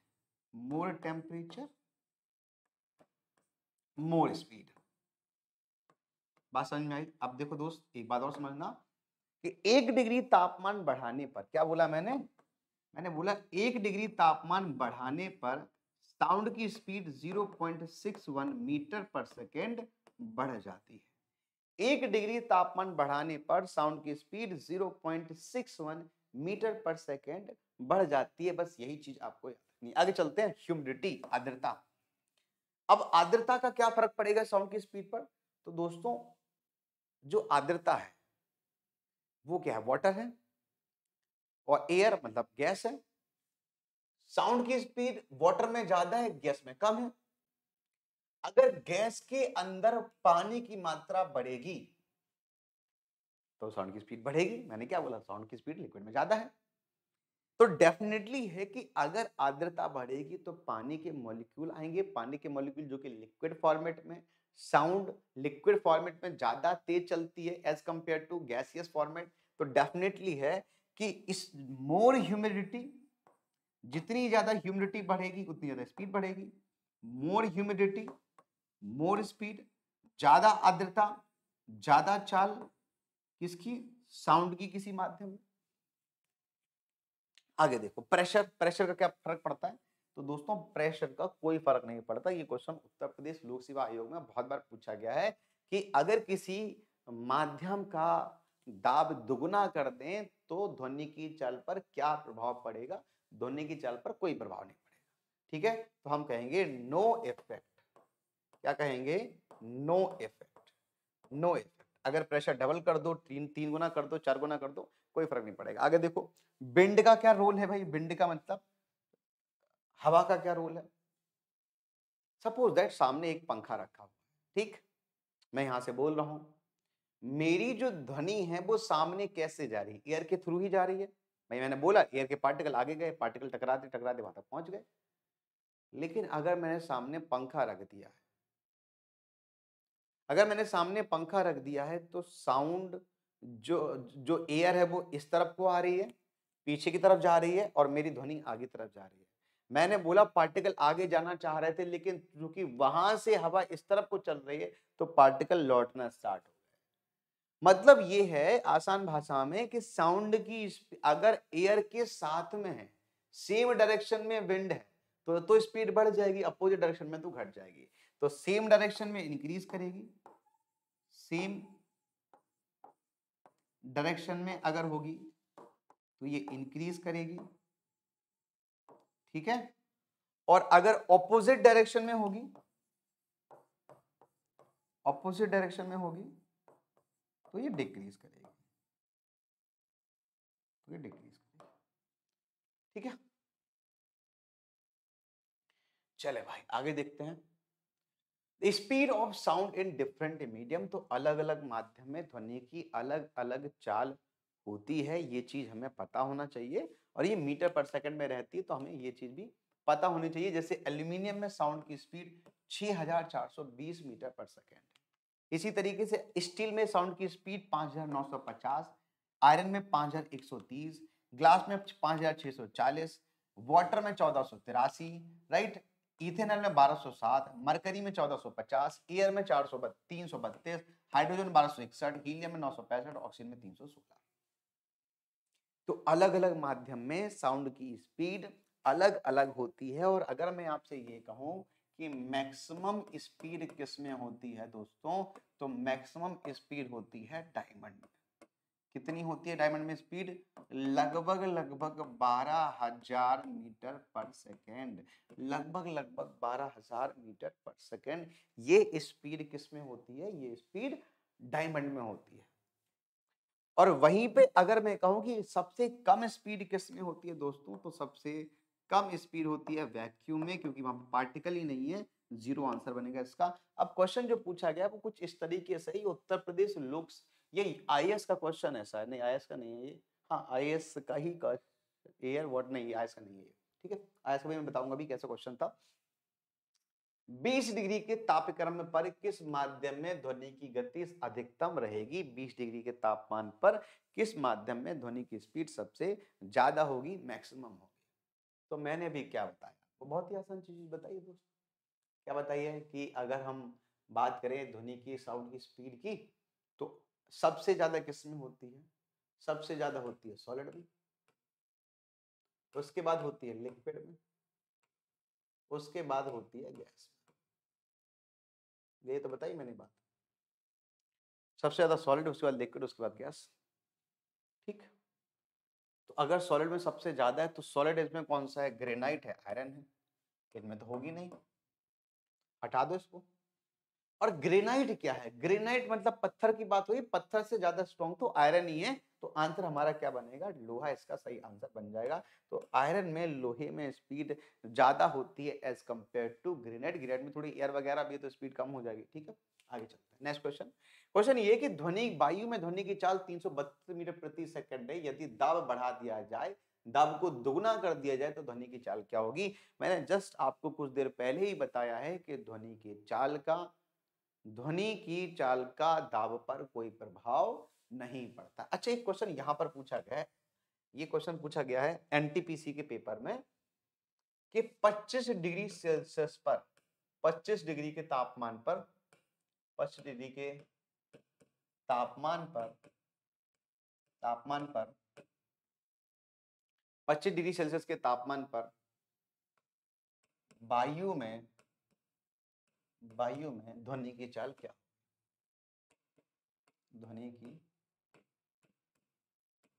मोर टेम्परेचर मोर स्पीड। बात समझ में आई? अब देखो दोस्त, एक बात और समझना कि 1 डिग्री तापमान बढ़ाने पर, क्या बोला मैंने? मैंने बोला 1 डिग्री तापमान बढ़ाने पर साउंड की स्पीड 0.61 मीटर पर सेकेंड बढ़ जाती है। 1 डिग्री तापमान बढ़ाने पर साउंड की स्पीड 0.61 मीटर पर सेकेंड बढ़ जाती है। बस यही चीज आपको याद रखनी है। आगे चलते हैं, ह्यूमिडिटी, आर्द्रता। अब आर्द्रता का क्या फर्क पड़ेगा साउंड की स्पीड पर? तो दोस्तों, जो आर्द्रता है वो क्या है? वाटर है, और एयर मतलब गैस है। साउंड की स्पीड वाटर में ज्यादा है, गैस में कम है। अगर गैस के अंदर पानी की मात्रा बढ़ेगी तो साउंड की स्पीड बढ़ेगी। मैंने क्या बोला? साउंड की स्पीड लिक्विड में ज्यादा है। तो डेफिनेटली है कि अगर आर्द्रता बढ़ेगी तो पानी के मॉलिक्यूल आएंगे, पानी के मॉलिक्यूल जो कि लिक्विड फॉर्मेट में, साउंड लिक्विड फॉर्मेट में ज्यादा तेज चलती है as compare to gaseous format. तो डेफिनेटली है कि इस मोर ह्यूमिडिटी, जितनी ज्यादा ह्यूमिडिटी बढ़ेगी उतनी ज्यादा स्पीड बढ़ेगी। मोर ह्यूमिडिटी मोर स्पीड, ज्यादा आर्द्रता ज्यादा चाल किसकी? साउंड की किसी माध्यम में। आगे देखो, प्रेशर, प्रेशर का क्या फर्क पड़ता है? तो दोस्तों, प्रेशर का कोई फर्क नहीं पड़ता। ये क्वेश्चन उत्तर प्रदेश लोक सेवा आयोग में बहुत बार पूछा गया है कि अगर किसी माध्यम का दाब दुगुना कर दें तो ध्वनि की चाल पर क्या प्रभाव पड़ेगा? ध्वनि की चाल पर कोई प्रभाव नहीं पड़ेगा। ठीक है, तो हम कहेंगे नो इफेक्ट। क्या कहेंगे? No effect, no effect. अगर प्रेशर डबल कर दो, तीन तीन गुना कर दो, 4 गुना कर दो, कोई फर्क नहीं पड़ेगा। आगे देखो, विंड का क्या रोल है भाई? विंड का मतलब हवा का क्या रोल है? सपोज दैट सामने एक पंखा रखा हुआ है, ठीक, मैं यहां से बोल रहा हूं, मेरी जो ध्वनि है वो सामने कैसे जा रही है? एयर के थ्रू ही जा रही है। मैंने बोला एयर के पार्टिकल आगे गए, पार्टिकल टकराते टकराते वहां तक पहुंच गए। लेकिन अगर मैंने सामने पंखा रख दिया है, अगर मैंने सामने पंखा रख दिया है तो साउंड, जो जो एयर है वो इस तरफ को आ रही है, पीछे की तरफ जा रही है, और मेरी ध्वनि आगे तरफ जा रही है। मैंने बोला पार्टिकल आगे जाना चाह रहे थे, लेकिन क्योंकि वहां से हवा इस तरफ को चल रही है तो पार्टिकल लौटना स्टार्ट हो गए। मतलब ये है आसान भाषा में कि साउंड की अगर एयर के साथ में है, सेम डायरेक्शन में विंड है, तो स्पीड बढ़ जाएगी, अपोजिट डायरेक्शन में तो घट जाएगी। तो सेम डायरेक्शन में इंक्रीज करेगी, सेम डायरेक्शन में अगर होगी तो ये इंक्रीज करेगी, ठीक है। और अगर ऑपोजिट डायरेक्शन में होगी, ऑपोजिट डायरेक्शन में होगी तो ये डिक्रीज करेगी, तो ये डिक्रीज करेगी, ठीक है। चले भाई आगे देखते हैं। Speed of sound in different medium, तो अलग अलग माध्यम में ध्वनि की अलग अलग चाल होती है, ये चीज हमें पता होना चाहिए। और ये मीटर पर सेकंड में रहती है, तो हमें ये चीज भी पता होनी चाहिए। जैसे एल्यूमिनियम में साउंड की स्पीड 6420 मीटर पर सेकंड, इसी तरीके से स्टील में साउंड की स्पीड 5950, आयरन में 5130, ग्लास में 5640, वाटर में 1483, राइट, इथेनॉल में 1207, मरकरी में 1450, एयर में 332, हाइड्रोजन 1261, हीलियम में 965, ऑक्सीजन में 316। तो अलग अलग माध्यम में साउंड की स्पीड अलग अलग होती है। और अगर मैं आपसे ये कहूं कि मैक्सिमम स्पीड किस में होती है दोस्तों, तो मैक्सिमम स्पीड होती है डायमंड में। कितनी होती है डायमंड में स्पीड? लगभग लगभग 12,000 मीटर पर सेकेंड, लगभग लगभग 12,000 मीटर पर सेकेंड। ये स्पीड किस में होती है? ये स्पीड डायमंड में होती है। और वहीं पे अगर मैं कहूं कि सबसे कम स्पीड किस में होती है दोस्तों, तो सबसे कम स्पीड होती है वैक्यूम में, क्योंकि वहां पार्टिकल ही नहीं है। जीरो आंसर बनेगा इसका। अब क्वेश्चन जो पूछा गया वो कुछ इस तरीके से ही, उत्तर प्रदेश लोक, ये आईएएस का क्वेश्चन है शायद, नहीं आईएएस का नहीं है ये, हाँ आईएएस का ही, एयर व्हाट नहीं, आईएएस का नहीं है ये, ठीक है। आईएएस का भी मैं बताऊंगा भी कैसा क्वेश्चन था। 20 डिग्री के तापक्रम पर किस माध्यम में ध्वनि की गति अधिकतम रहेगी? 20 डिग्री के तापमान पर किस माध्यम में ध्वनि की स्पीड सबसे ज्यादा होगी, मैक्सिमम होगी? तो मैंने भी क्या बताया, वो बहुत ही आसान चीज बताइए दोस्त। क्या बताइए कि अगर हम बात करें ध्वनि की, साउंड की स्पीड की, तो सबसे ज्यादा किस में होती है? सबसे ज्यादा होती है सॉलिड में, उसके बाद होती है लिक्विड में, उसके बाद होती है गैस में। ये तो बताई मैंने बात। सबसे ज्यादा सॉलिड, उसके बाद लिक्विड, उसके बाद गैस, ठीक। तो अगर सॉलिड में सबसे ज्यादा है तो सॉलिड इसमें कौन सा है? ग्रेनाइट है, आयरन है, इनमें तो होगी नहीं, हटा दो इसको। और ग्रेनाइट क्या है? ग्रेनाइट मतलब पत्थर की बात हुई, पत्थर से ज्यादा स्ट्रॉन्ग तो आयरन ही है। तो आंसर हमारा क्या बनेगा? लोहा इसका सही आंसर बन जाएगा। तो आयरन में, लोहे में स्पीड ज्यादा होती है as compare to granite. Granite में थोड़ी एयर वगैरह भी है तो स्पीड कम हो जाएगी, ठीक है। आगे चलते हैं नेक्स्ट क्वेश्चन। क्वेश्चन ये कि ध्वनि, वायु में ध्वनि की चाल 332 मीटर प्रति सेकंड है, यदि दाब बढ़ा दिया जाए, दाब को दोगुना कर दिया जाए तो ध्वनि की चाल क्या होगी? मैंने जस्ट आपको कुछ देर पहले ही बताया है कि ध्वनि की चाल का दाब पर कोई प्रभाव नहीं पड़ता। अच्छा एक क्वेश्चन यहां पर पूछा गया है, ये क्वेश्चन पूछा गया है एनटीपीसी के पेपर में कि 25 डिग्री सेल्सियस पर, 25 डिग्री के तापमान पर, 25 डिग्री के तापमान पर, तापमान पर 25 डिग्री सेल्सियस के तापमान पर वायु में, वायु में ध्वनि की चाल क्या? ध्वनि की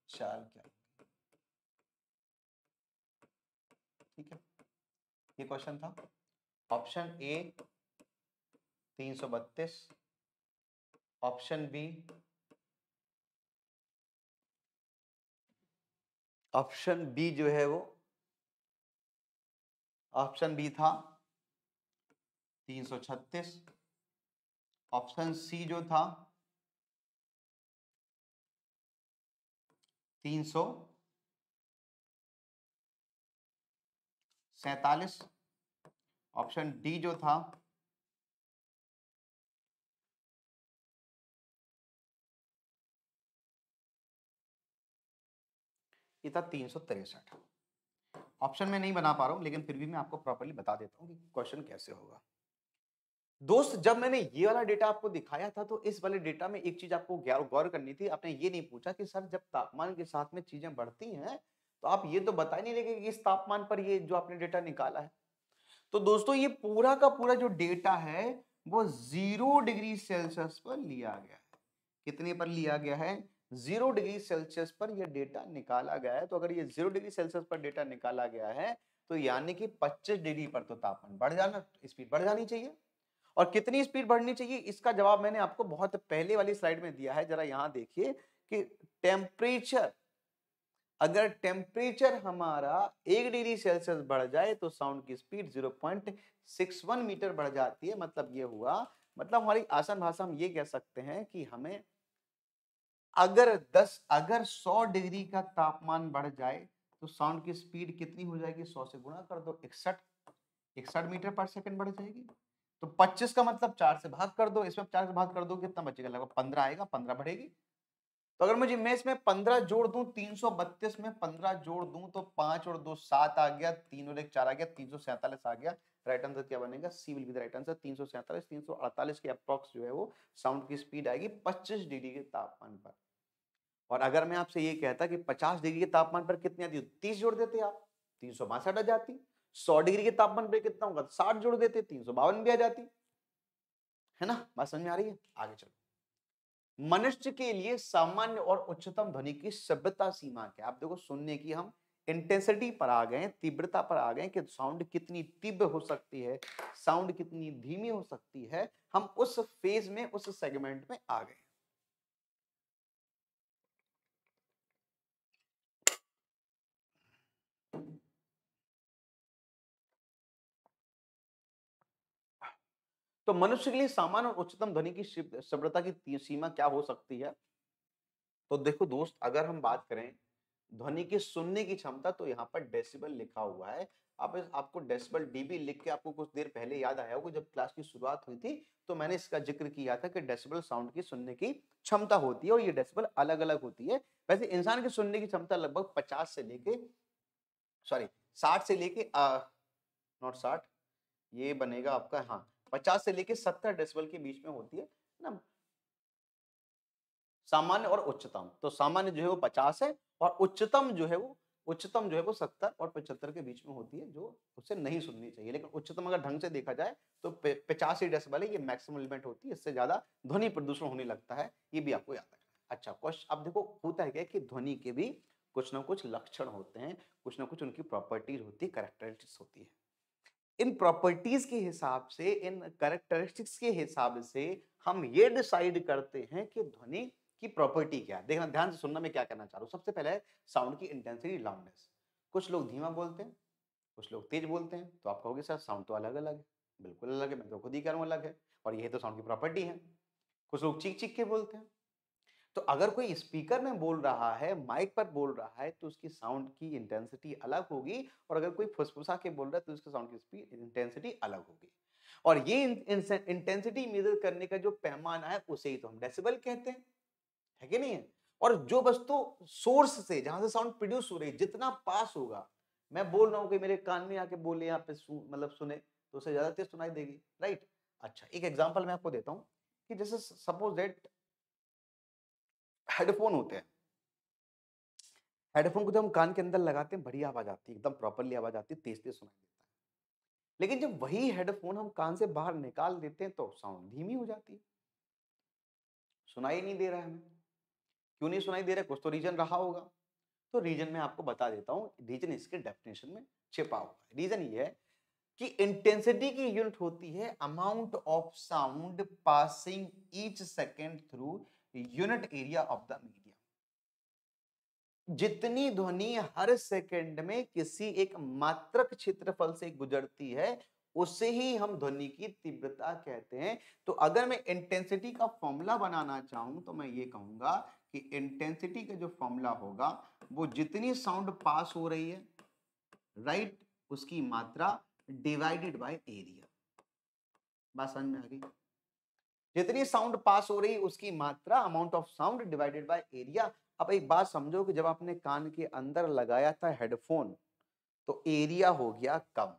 चाल क्या? ठीक है, ये क्वेश्चन था। Option A 332, option B, option B जो है वो ऑप्शन बी था 336, ऑप्शन सी जो था 347, ऑप्शन डी जो था ये था 363। ऑप्शन में नहीं बना पा रहा हूं, लेकिन फिर भी मैं आपको प्रॉपर्ली बता देता हूं कि क्वेश्चन कैसे होगा। दोस्त, जब मैंने ये वाला डेटा आपको दिखाया था तो इस वाले डेटा में एक चीज आपको गौर करनी थी। आपने ये नहीं पूछा कि सर जब तापमान के साथ में चीजें बढ़ती हैं तो आप ये तो बता ही नहीं रहे कि इस तापमान पर ये जो आपने डेटा निकाला है। तो दोस्तों ये पूरा का पूरा जो डेटा है वो 0 डिग्री सेल्सियस पर लिया गया है। कितने पर लिया गया है? 0 डिग्री सेल्सियस पर यह डेटा निकाला गया है। तो अगर ये 0 डिग्री सेल्सियस पर डेटा निकाला गया है तो यानी कि 25 डिग्री पर तो तापमान बढ़ जाना, स्पीड बढ़ जानी चाहिए। और कितनी स्पीड बढ़नी चाहिए इसका जवाब मैंने आपको बहुत पहले वाली स्लाइड में दिया है। जरा यहां देखिए कि टेम्परेचर, अगर टेम्परेचर हमारा 1 डिग्री सेल्सियस बढ़ जाए तो साउंड की स्पीड 0.61 मीटर बढ़ जाती है। मतलब ये हुआ, मतलब हमारी आसान भाषा में ये कह सकते हैं कि हमें अगर 100 डिग्री का तापमान बढ़ जाए तो साउंड की स्पीड कितनी हो जाएगी? 100 से गुणा कर दो, 61 मीटर पर सेकंड बढ़ जाएगी। तो 25 का मतलब 4 से भाग कर दो, इसमें 4 से भाग कर दो कितना बचेगा? लगभग 15 आएगा, 15 बढ़ेगी। तो अगर मुझे मैं इसमें 15 जोड़ दूं, 332 में 15 जोड़ दूं तो 5 और 2 7 आ गया, 3 और 1 4 आ गया, 347 आ गया। राइट आंसर क्या बनेगा? C will be the right answer. 347 348 के अप्रॉक्स जो है वो साउंड की स्पीड आएगी 25 डिग्री के तापमान पर। और अगर मैं आपसे ये कहता कि 50 डिग्री के तापमान पर कितनी आती है, 30 जोड़ देते आप, 362 आ जाती। 100 डिग्री के तापमान पर कितना होगा? 60 जोड़ देते, 352 भी आ जाती। है ना? बात समझ में आ रही है? आगे चलो। मनुष्य के लिए सामान्य और उच्चतम ध्वनि की सभ्यता सीमा क्या? आप देखो, सुनने की हम इंटेंसिटी पर आ गए, तीव्रता पर आ गए कि साउंड कितनी तीव्र हो सकती है, साउंड कितनी धीमी हो सकती है। हम उस फेज में, उस सेगमेंट में आ गए। तो मनुष्य के लिए सामान्य और उच्चतम ध्वनि की सभ्यता की सीमा क्या हो सकती है? तो देखो दोस्त, अगर हम बात करें ध्वनि की सुनने की क्षमता तो यहाँ पर डेसिबल लिखा हुआ है। आपको डेसिबल डीबी लिख के आपको कुछ देर पहले याद आया होगा, जब क्लास की शुरुआत हुई थी तो मैंने इसका जिक्र किया था कि डेसिबल साउंड की सुनने की क्षमता होती है और ये डेसिबल अलग अलग होती है। वैसे इंसान की सुनने की क्षमता लगभग 50 से लेके, सॉरी 60 से लेके नॉट 60, ये बनेगा आपका, हाँ 50 से लेके 70 डेसिबल के बीच में होती है ना। सामान्य और उच्चतम, तो सामान्य जो है वो 50 है और उच्चतम जो है वो 70 और 75 के बीच में होती है, जो उसे नहीं सुननी चाहिए। लेकिन उच्चतम अगर ढंग से देखा जाए तो 85 डेसिबल है, ये मैक्सिमम लिमिट होती है। इससे ज्यादा ध्वनि प्रदूषण होने लगता है, ये भी आपको याद रखना है। अच्छा क्वेश्चन, अब देखो होता है क्या कि ध्वनि के भी कुछ ना कुछ लक्षण होते हैं, कुछ ना कुछ उनकी प्रॉपर्टीज होती है, कैरेक्टरिस्टिक्स होती है। इन प्रॉपर्टीज के हिसाब से, इन कैरेक्टरिस्टिक्स के हिसाब से हम ये डिसाइड करते हैं कि ध्वनि की प्रॉपर्टी क्या है। देखना, ध्यान से सुनना, मैं क्या कहना चाह रहा हूं। सबसे पहले है साउंड की इंटेंसिटी, लाउडनेस। कुछ लोग धीमा बोलते हैं, कुछ लोग तेज बोलते हैं, तो आप कहोगे सर साउंड तो अलग अलग है। बिल्कुल अलग है, मैं तो खुद ही कह रहा हूं अलग है, और ये तो साउंड की प्रॉपर्टी है। कुछ लोग चीख चीख के बोलते हैं। तो अगर कोई स्पीकर में बोल रहा है, माइक पर बोल रहा है, तो उसकी साउंड की इंटेंसिटी अलग होगी, और अगर कोई फुसफुसा के बोल रहा है तो उसके साउंड की स्पीड इंटेंसिटी अलग होगी। और ये इंटेंसिटी मेजर करने का जो पैमाना है उसे ही तो हम डेसिबल कहते हैं, है कि नहीं है? और जो वस्तु सोर्स से, जहां से साउंड प्रोड्यूस हो रही है, जितना पास होगा, मैं बोल रहा हूं कि मेरे कान में आके बोले, यहाँ पे मतलब सुने, तो उसे ज्यादा तेज सुनाई देगी, राइट? अच्छा, एक एग्जांपल मैं आपको देता हूं कि जैसे सपोज दैट हेडफोन होते हैं। हेडफोन को जब हम कान के अंदर लगाते हैं, बढ़िया आवाज आती है, एकदम प्रॉपरली आवाज आती है, तेज तेज सुनाई देता है। लेकिन जब वही हेडफोन हम कान से बाहर निकाल देते हैं तो साउंड धीमी हो जाती है, सुनाई नहीं दे रहा है हमें। क्यों नहीं सुनाई दे रहा है? कुछ तो रीजन रहा होगा। तो रीजन मैं आपको बता देता हूं, रीजन इसके डेफिनेशन में छिपा हुआ है। रीजन ये है कि इंटेंसिटी की यूनिट होती है amount of sound passing each second through unit area of the medium. जितनी ध्वनि हर सेकंड में किसी एक मात्रक क्षेत्रफल से गुजरती है, उसे ही हम ध्वनि की तीव्रता कहते हैं। तो अगर मैं इंटेंसिटी का फॉर्मूला बनाना चाहूं तो मैं ये कहूंगा कि इंटेंसिटी का जो फॉर्मूला होगा वो जितनी साउंड पास हो रही है, राइट, उसकी मात्रा डिवाइडेड बाय एरिया। बात समझ में आ गई? जितनी साउंड पास हो रही उसकी मात्रा, amount of sound divided by area. अब एक बात समझो कि जब आपने कान के अंदर लगाया था हेडफोन तो एरिया हो गया कम,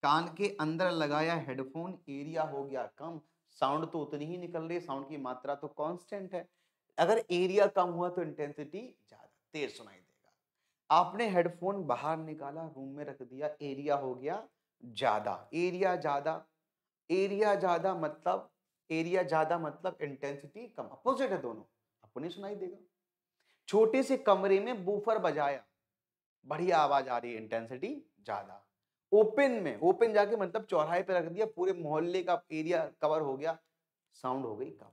कान के अंदर लगाया हेडफोन, एरिया हो गया कम, साउंड तो उतनी ही निकल रही है, साउंड की मात्रा तो कांस्टेंट है। अगर एरिया कम हुआ तो इंटेंसिटी ज्यादा तेज सुनाई देगा। आपने हेडफोन बाहर निकाला, रूम में रख दिया, एरिया हो गया ज्यादा, एरिया ज्यादा, एरिया ज्यादा मतलब, एरिया ज्यादा मतलब इंटेंसिटी कम, अपोजिट है दोनों, आपको नहीं सुनाई देगा। छोटे से कमरे में बूफर बजाया, बढ़िया आवाज आ रही है, इंटेंसिटी ज्यादा। ओपन में, ओपन जाके मतलब चौराहे पे रख दिया, पूरे मोहल्ले का एरिया कवर हो गया, साउंड हो गई कम।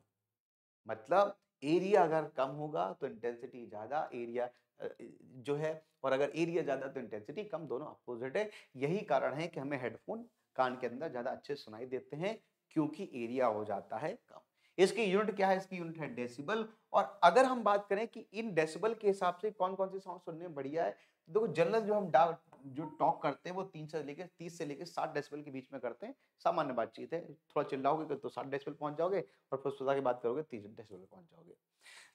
मतलब एरिया अगर कम होगा तो इंटेंसिटी ज्यादा, एरिया जो है, और अगर एरिया ज्यादा तो इंटेंसिटी कम, दोनों अपोजिट है। यही कारण है कि हमें हेडफोन कान के अंदर ज्यादा अच्छे सुनाई देते हैं, क्योंकि एरिया हो जाता है कम। इसकी यूनिट क्या है? इसकी यूनिट है डेसिबल। और अगर हम बात करें कि इन डेसिबल के हिसाब से कौन कौन सी साउंड सुनने में बढ़िया है, तो देखो जनरल जो हम जो टॉक करते हैं वो 3 से लेकर 30 से लेकर 60 डेसिबल के बीच में करते हैं, सामान्य बातचीत है। थोड़ा चिल्लाओगे तो 60 डेसिबल पहुंच जाओगे, और फुसफुसा की बात करोगे 30 डेसिबल पहुंच जाओगे।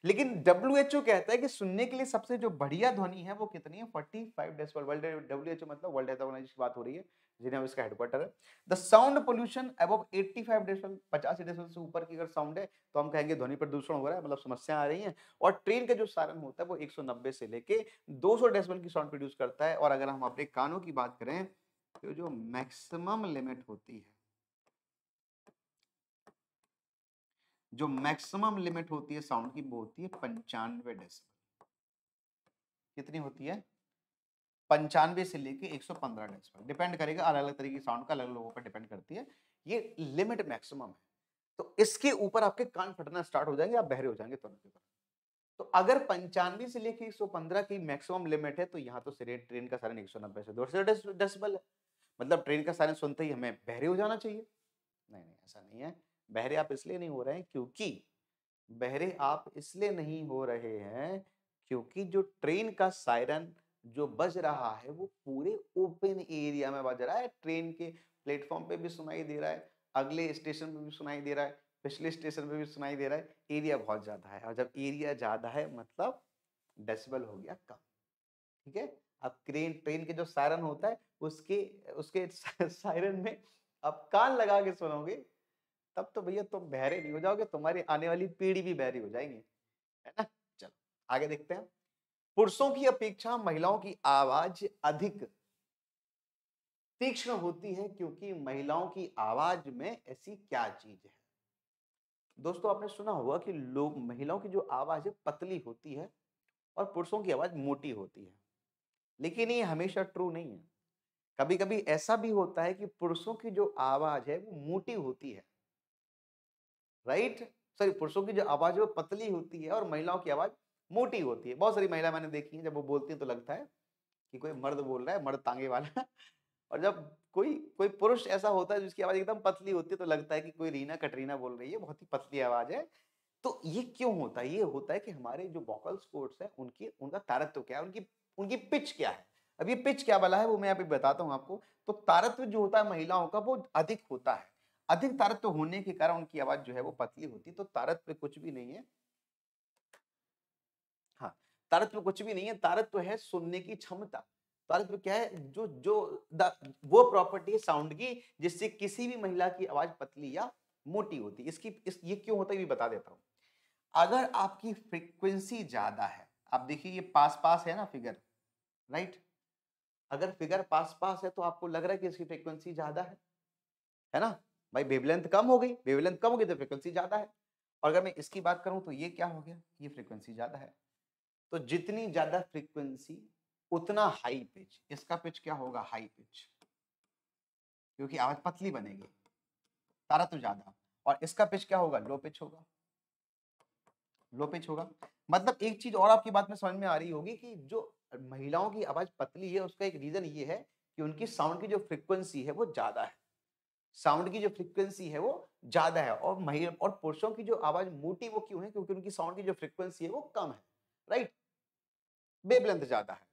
लेकिन डब्ल्यूएचओ कहता है कि सुनने के लिए सबसे जो बढ़िया ध्वनि है वो कितनी है? 45 डेसिबल। वर्ल्ड डब्ल्यूएचओ मतलब वर्ल्ड हेल्थ ऑर्गेनाइजेशन की बात हो रही है, जिन्हें इसका हेडक्वार्टर है। The sound pollution above 85 decibel, 85 decibel से ऊपर की अगर साउंड है तो हम कहेंगे ध्वनि प्रदूषण हो रहा है, मतलब समस्या आ रही है। और ट्रेन का जो सायरन होता है वो 190 से लेके 200 डेसिबल की साउंड प्रोड्यूस करता है। और अगर हम अपने कानों की बात करें तो जो मैक्सिमम लिमिट होती है, जो मैक्सिमम लिमिट होती है साउंड की, वो होती है 95 डेसिबल। कितनी होती है? 95 से लेके 115 डेसिबल, डिपेंड करेगा, अलग अलग तरीके की साउंड का अलग अलग लोगों पर डिपेंड करती है। ये लिमिट मैक्सिमम है। तो इसके ऊपर आपके कान फटना स्टार्ट हो जाएंगे, आप बहरे हो जाएंगे तुरंत के तुरंत। तो अगर 95 से लेके 115 की मैक्सिमम लिमिट है तो यहाँ तो सिरे ट्रेन का सायरन 190 से 200 डेसिबल है, मतलब ट्रेन का सायरन सुनते ही हमें बहरे हो जाना चाहिए। नहीं नहीं, ऐसा नहीं है। बहरे आप इसलिए नहीं हो रहे हैं क्योंकि, बहरे आप इसलिए नहीं हो रहे हैं क्योंकि जो ट्रेन का सायरन जो बज रहा है वो पूरे ओपन एरिया में बज रहा है। ट्रेन के प्लेटफॉर्म पे भी सुनाई दे रहा है, अगले स्टेशन पे भी सुनाई दे रहा है, पिछले स्टेशन पे भी सुनाई दे रहा है। एरिया बहुत ज्यादा है, और जब एरिया ज्यादा है मतलब डेसिबल हो गया कम। ठीक है? अब ट्रेन ट्रेन के जो सायरन होता है उसके उसके सायरन में आप कान लगा के सुनोगे, तब तो भैया तुम बहरे नहीं हो जाओगे, तुम्हारी आने वाली पीढ़ी भी बहरी हो जाएंगी, है ना? चलो आगे देखते हैं। पुरुषों की अपेक्षा महिलाओं की आवाज अधिक तीक्ष्ण होती है, क्योंकि महिलाओं की आवाज में ऐसी क्या चीज है? दोस्तों आपने सुना होगा कि लोग, महिलाओं की जो आवाज है पतली होती है और पुरुषों की आवाज मोटी होती है, लेकिन ये हमेशा ट्रू नहीं है। कभी कभी ऐसा भी होता है कि पुरुषों की जो आवाज है वो मोटी होती है, राइट? सॉरी, पुरुषों की जो आवाज है वो पतली होती है और महिलाओं की आवाज मोटी होती है। बहुत सारी महिला मैंने देखी है, जब वो बोलती है तो लगता है कि कोई मर्द बोल रहा है, मर्द तांगे वाला। और जब कोई कोई पुरुष ऐसा होता है जिसकी आवाज एकदम पतली होती है तो लगता है कि कोई रीना कटरीना बोल रही है, बहुत ही पतली आवाज है। तो ये क्यों होता है? ये होता है कि हमारे जो वोकल कॉर्ड्स है उनकी, उनका तारतम्य क्या है, उनकी उनकी पिच क्या है। अब ये पिच क्या वाला है वो मैं अभी बताता हूं आपको। तो तारत्व जो होता है महिलाओं का वो अधिक होता है। अधिक तारत्व होने के कारण उनकी आवाज जो है वो पतली होती है। तो तारत्व कुछ भी नहीं है। हाँ, तारत्व कुछ भी नहीं है, तारत्व है सुनने की क्षमता। तारत्व क्या है? वो प्रॉपर्टी है साउंड की जिससे किसी भी महिला की आवाज पतली या मोटी होती है। ये क्यों होता है ये बता देता हूं। अगर आपकी फ्रीक्वेंसी ज्यादा है, आप देखिए ये पास पास है ना फिगर, राइट? अगर फिगर पास पास है तो आपको लग रहा है कि इसकी फ्रीक्वेंसी ज्यादा है ना? भाई वेवलेंथ कम हो गई, वेवलेंथ कम हो गई तो फ्रीक्वेंसी ज्यादा है। और अगर मैं इसकी बात करूं तो ये क्या हो गया? ये फ्रीक्वेंसी ज्यादा है। तो जितनी ज्यादा फ्रीक्वेंसी उतना हाई पिच, इसका पिच क्या होगा? हाई पिच, क्योंकि आवाज पतली बनेगी, तारा तो ज्यादा। और इसका पिच क्या होगा? लो पिच होगा। लो पिच होगा। मतलब एक चीज और आपकी बात में समझ में आ रही होगी कि जो महिलाओं की आवाज पतली है उसका एक रीजन ये है कि उनकी साउंड की जो फ्रीक्वेंसी है वो ज्यादा है। साउंड की जो फ्रीक्वेंसी है वो ज्यादा है, और महिला और पुरुषों की जो आवाज मोटी वो क्यों है? क्योंकि उनकी साउंड की जो फ्रीक्वेंसी है वो कम है, राइट, वेवलेंथ ज्यादा है।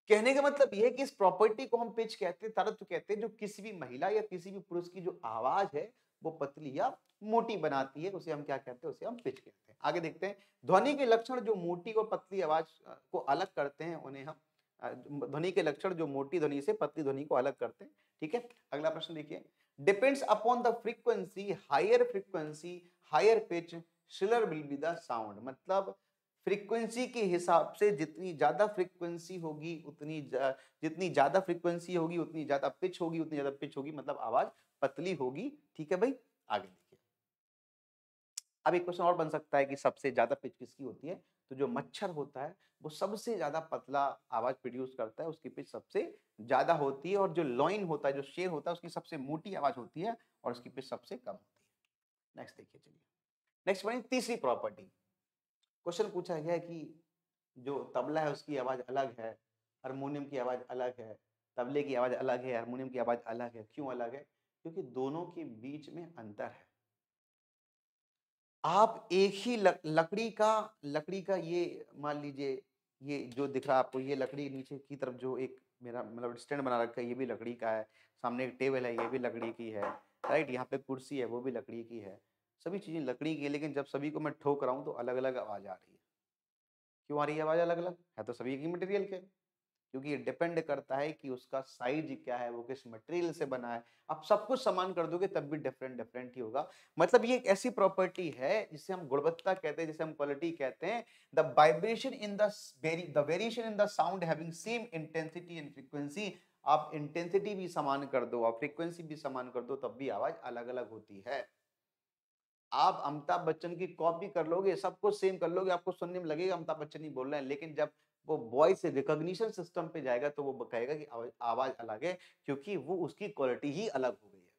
कहने का मतलब ये है कि इस प्रॉपर्टी को हम पिच कहते हैं, तरत्व कहते हैं, जो किसी भी महिला या किसी भी पुरुष की जो आवाज है वो पतली या मोटी बनाती है, उसे हम क्या कहते हैं? उसे हम पिच कहते हैं। आगे देखते हैं, ध्वनि के लक्षण जो मोटी और पतली आवाज को अलग करते हैं उन्हें हम ध्वनि के लक्षण जो मोटी ध्वनि से पतली ध्वनि को अलग करते हैं। ठीक है, अगला प्रश्न देखिए, depends upon the frequency higher pitch shriller will be the sound. मतलब फ्रीक्वेंसी के हिसाब से जितनी ज्यादा फ्रीक्वेंसी होगी जितनी ज्यादा फ्रीक्वेंसी होगी उतनी ज्यादा पिच होगी, उतनी ज्यादा पिच होगी मतलब आवाज पतली होगी। ठीक है भाई, आगे देखिए। अब एक क्वेश्चन और बन सकता है कि सबसे ज्यादा पिच किसकी होती है? तो जो मच्छर होता है वो सबसे ज्यादा पतला आवाज प्रोड्यूस करता है, उसकी पिच सबसे ज्यादा होती है। और जो लॉइन होता है, जो शेर होता है, उसकी सबसे मोटी आवाज होती है और उसकी पिच सबसे कम होती है। नेक्स्ट देखिए, चलिए नेक्स्ट बनी तीसरी प्रॉपर्टी। क्वेश्चन पूछा गया कि जो तबला है उसकी आवाज अलग है, हारमोनियम की आवाज अलग है, तबले की आवाज अलग है, हारमोनियम की आवाज अलग है। क्यों अलग है? क्योंकि दोनों के बीच में अंतर है। आप एक ही लकड़ी का ये मान लीजिए, ये जो दिख रहा है आपको, ये लकड़ी नीचे की तरफ जो एक मेरा मतलब स्टैंड बना रखा है ये भी लकड़ी का है, सामने एक टेबल है ये भी लकड़ी की है, राइट, यहाँ पे कुर्सी है वो भी लकड़ी की है, सभी चीजें लकड़ी की है। लेकिन जब सभी को मैं ठोक रहा हूँ तो अलग अलग आवाज आ रही है। क्यों आ रही है आवाज अलग अलग? है तो सभी की मटेरियल के, क्योंकि ये डिपेंड करता है कि उसका साइज क्या है, वो किस मटेरियल से बना है। आप सब कुछ समान कर दोगे तब भी डिफरेंट डिफरेंट ही होगा। मतलब ये एक ऐसी प्रॉपर्टी है जिसे हम गुणवत्ता कहते हैं, जिसे हम क्वालिटी कहते हैं। The vibration in the variation in the sound having same intensity and frequency. आप इंटेंसिटी भी समान कर दो और फ्रीक्वेंसी भी समान कर दो तब भी आवाज अलग अलग होती है। आप अमिताभ बच्चन की कॉपी कर लोगे, सब कुछ सेम कर लोगे, आपको सुनने में लगेगा अमिताभ बच्चन ही बोल रहे हैं, लेकिन जब वो वॉइस रिकॉग्निशन सिस्टम पे जाएगा तो वो कहेगा कि आवाज अलग है, क्योंकि वो उसकी क्वालिटी ही अलग हो गई है।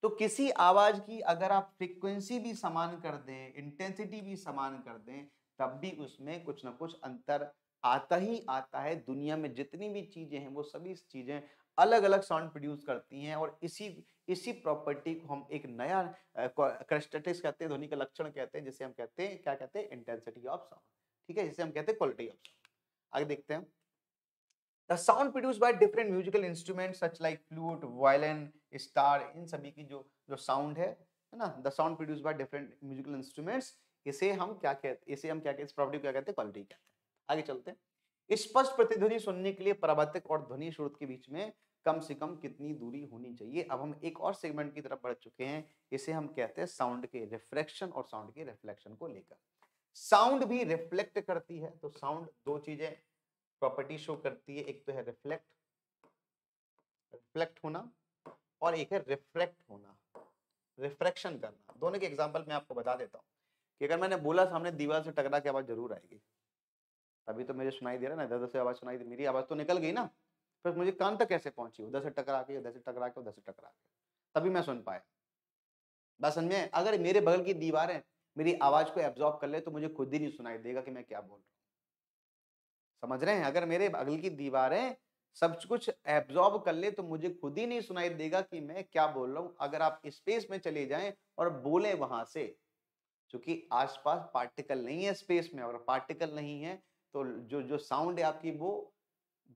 तो किसी आवाज की अगर आप फ्रीक्वेंसी भी समान कर दें, इंटेंसिटी भी समान कर दें, तब भी उसमें कुछ ना कुछ अंतर आता ही आता है। दुनिया में जितनी भी चीजें हैं वो सभी चीजें अलग अलग साउंड प्रोड्यूस करती हैं, और इसी इसी प्रॉपर्टी को हम एक नया कैरेक्टरिस्टिक्स कहते हैं, ध्वनि का लक्षण कहते हैं, जिसे हम कहते हैं, क्या कहते हैं? Intensity of sound. ठीक है, जिसे हम कहते हैं क्वालिटी ऑफ साउंड। आगे देखते हैं, the sound produced by different musical instruments such like flute, violin, star, इन सभी की जो जो साउंड है ना, the sound produced by different musical instruments, इसे हम क्या कहते हैं? इस प्रॉपर्टी को क्या कहते हैं? क्वालिटी कहते हैं। आगे चलते हैं, स्पष्ट प्रतिध्वनि सुनने के लिए परावर्तक और ध्वनि स्रोत के बीच में कम से कम कितनी दूरी होनी चाहिए? अब हम एक और सेगमेंट की तरफ बढ़ चुके हैं, इसे हम कहते हैं साउंड के रिफ्रैक्शन और साउंड के रिफ्लेक्शन को लेकर। साउंड भी रिफ्लेक्ट करती है, तो साउंड दो चीजें प्रॉपर्टी शो करती है, एक तो है रिफ्लेक्ट होना, और एक है रिफ्रैक्ट होना, रिफ्रैक्शन करना। दोनों के एग्जांपल मैं आपको बता देता हूँ कि अगर मैंने बोला सामने दीवार से टकरा के आवाज जरूर आएगी, तभी तो मुझे सुनाई दे रहा है ना, इधर से आवाज सुनाई दे, मेरी आवाज तो निकल गई ना, फिर मुझे कान तक कैसे पहुंची? उधर से टकरा के, उधर से टकरा के, उधर से टकरा के, तभी मैं सुन पाया। बस समझे? अगर मेरे बगल की दीवारें मेरी आवाज को एब्जॉर्ब कर ले तो मुझे खुद ही नहीं सुनाई देगा कि मैं क्या बोल रहा हूँ। समझ रहे हैं? अगर मेरे बगल की दीवारें सब कुछ एब्जॉर्ब कर ले तो मुझे खुद ही नहीं सुनाई देगा कि मैं क्या बोल रहा हूं। अगर आप स्पेस में चले जाएं और बोले वहां से, क्योंकि आसपास पार्टिकल नहीं है स्पेस में, और पार्टिकल नहीं है तो जो जो साउंड है आपकी वो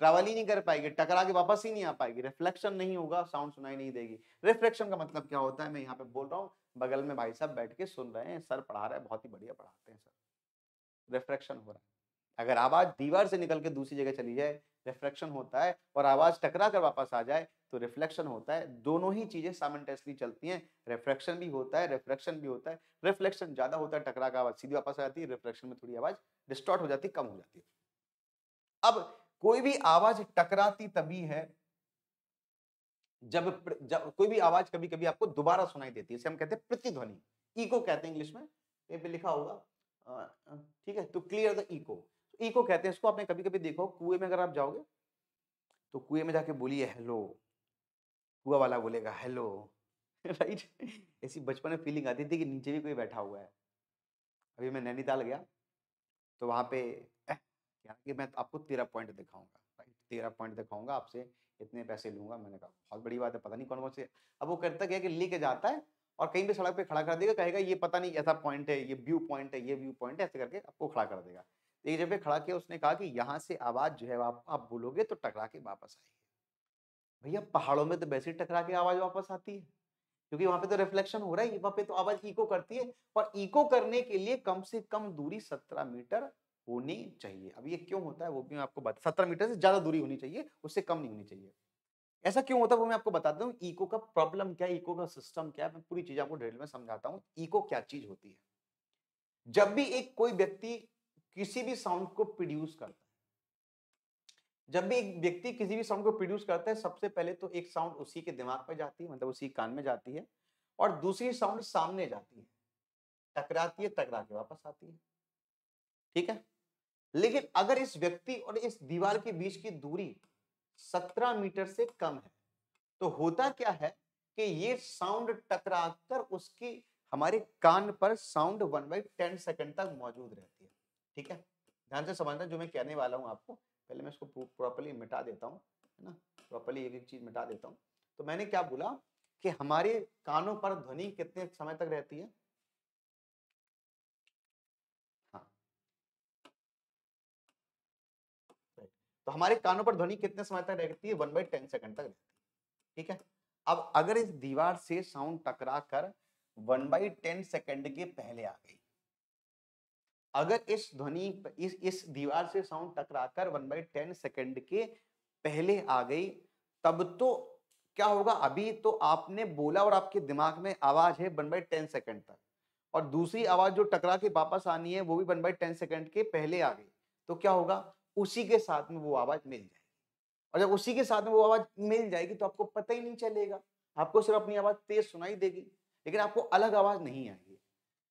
ट्रैवल ही नहीं कर पाएगी, टकरा के वापस ही नहीं आ पाएगी, रिफ्लेक्शन नहीं होगा, साउंड सुनाई नहीं देगी। रिफ्लेक्शन का मतलब क्या होता है? मैं यहाँ पे बोल रहा हूँ, बगल में भाई साहब बैठ के सुन रहे हैं, सर पढ़ा रहे हैं, बहुत ही बढ़िया पढ़ाते हैं सर, रिफ्लेक्शन हो रहा है। अगर आवाज दीवार से निकल के दूसरी जगह चली जाए, रिफ्लेक्शन होता है, और आवाज टकरा कर वापस आ जाए तो रिफ्लेक्शन होता है। दोनों ही चीजें साइमल्टेनियसली चलती हैं, रिफ्लेक्शन भी होता है, रिफ्लेक्शन भी होता है। रिफ्लेक्शन ज्यादा होता है, टकरा कर आवाज सीधी वापस आ जाती है, रिफ्लेक्शन में थोड़ी आवाज डिस्टॉर्ट हो जाती है, कम हो जाती है। अब कोई भी आवाज टकराती तभी है जब कोई भी आवाज कभी कभी आपको दोबारा सुनाई देती है, इसे हम कहते हैं प्रतिध्वनि, इको कहते हैं इंग्लिश में, कहीं पे लिखा होगा। ठीक है, to clear the echo, echo कहते हैं इसको। आपने कभी कभी देखो कुएं में अगर आप जाओगे तो कुएं में जाके बोलिए हेलो, कुआ वाला बोलेगा हेलो, राइट। ऐसी बचपन में फीलिंग आती थी कि नीचे भी कोई बैठा हुआ है। अभी मैं नैनीताल गया, तो वहाँ पे क्या कि मैं आपको 13 पॉइंट दिखाऊँगा, राइट? 13 पॉइंट दिखाऊँगा, आपसे इतने पैसे लूँगा। मैंने कहा बहुत बड़ी बात है, पता नहीं कौन-कौन से। अब वो करता क्या है कि लेके जाता है और कहीं भी सड़क पे खड़ा कर देगा, कहेगा ये पता नहीं ऐसा पॉइंट है, ये व्यू पॉइंट है, ये व्यू पॉइंट है, ऐसे करके आपको खड़ा कर देगा। एक जगह पे खड़ा किया, उसने कहा कि यहाँ से आवाज़ जो है आप बोलोगे तो टकरा के वापस आएगी। भैया पहाड़ों में तो वैसे ही टकरा के आवाज़ वापस आती है। क्योंकि वहाँ पे तो रिफ्लेक्शन हो रहा है, वहाँ पे तो आवाज़ इको करती है और इको करने के लिए कम से कम दूरी 17 मीटर होनी चाहिए। अब ये क्यों होता है वो भी मैं आपको 17 मीटर से ज़्यादा दूरी होनी चाहिए, उससे कम नहीं होनी चाहिए। ऐसा क्यों होता है वो मैं आपको बताता हूँ, इको का प्रॉब्लम क्या है, इको का सिस्टम क्या है, मैं पूरी चीज़ आपको डिटेल में समझाता हूँ, इको क्या चीज़ होती है। जब भी एक कोई व्यक्ति किसी भी साउंड को प्रोड्यूस करता है, जब भी एक व्यक्ति किसी भी साउंड को प्रोड्यूस करता है, सबसे पहले तो एक साउंड उसी के दिमाग में जाती है, मतलब उसी कान में जाती है और दूसरी साउंड सामने जाती है, टकराती है, टकरा के वापस आती है। ठीक है? लेकिन अगर इस व्यक्ति और इस दीवार के बीच की दूरी 17 मीटर से कम है, तो होता क्या है कि ये साउंड टकराकर उसकी हमारे कान पर साउंड 1/10 सेकंड तक मौजूद रहती है। ठीक है? ध्यान से समझना जो मैं कहने वाला हूं आपको। पहले मैं इसको प्रॉपर्ली मिटा देता हूं, है ना? प्रॉपर्ली एक-एक चीज मिटा देता हूं। तो मैंने क्या बोला कि हमारे कानों पर ध्वनि कितने समय तक रहती है? हाँ, राइट। तो हमारे कानों पर ध्वनि कितने समय तक रहती है? 1/10 सेकंड तक रहती है। ठीक है? अब अगर इस दीवार से साउंड टकरा कर 1/10 सेकंड के पहले आ गई, अगर इस ध्वनि इस दीवार से साउंड टकराकर 1/10 सेकंड के पहले आ गई, तब तो क्या होगा? अभी तो आपने बोला और आपके दिमाग में आवाज है 1/10 सेकंड तक, और दूसरी आवाज जो टकरा के वापस आनी है वो भी 1/10 सेकंड के पहले आ गई, तो क्या होगा? उसी के साथ में वो आवाज मिल जाएगी। और जब उसी के साथ में वो आवाज मिल जाएगी तो आपको पता ही नहीं चलेगा, आपको सिर्फ अपनी आवाज तेज सुनाई देगी, लेकिन आपको अलग आवाज नहीं आएगी।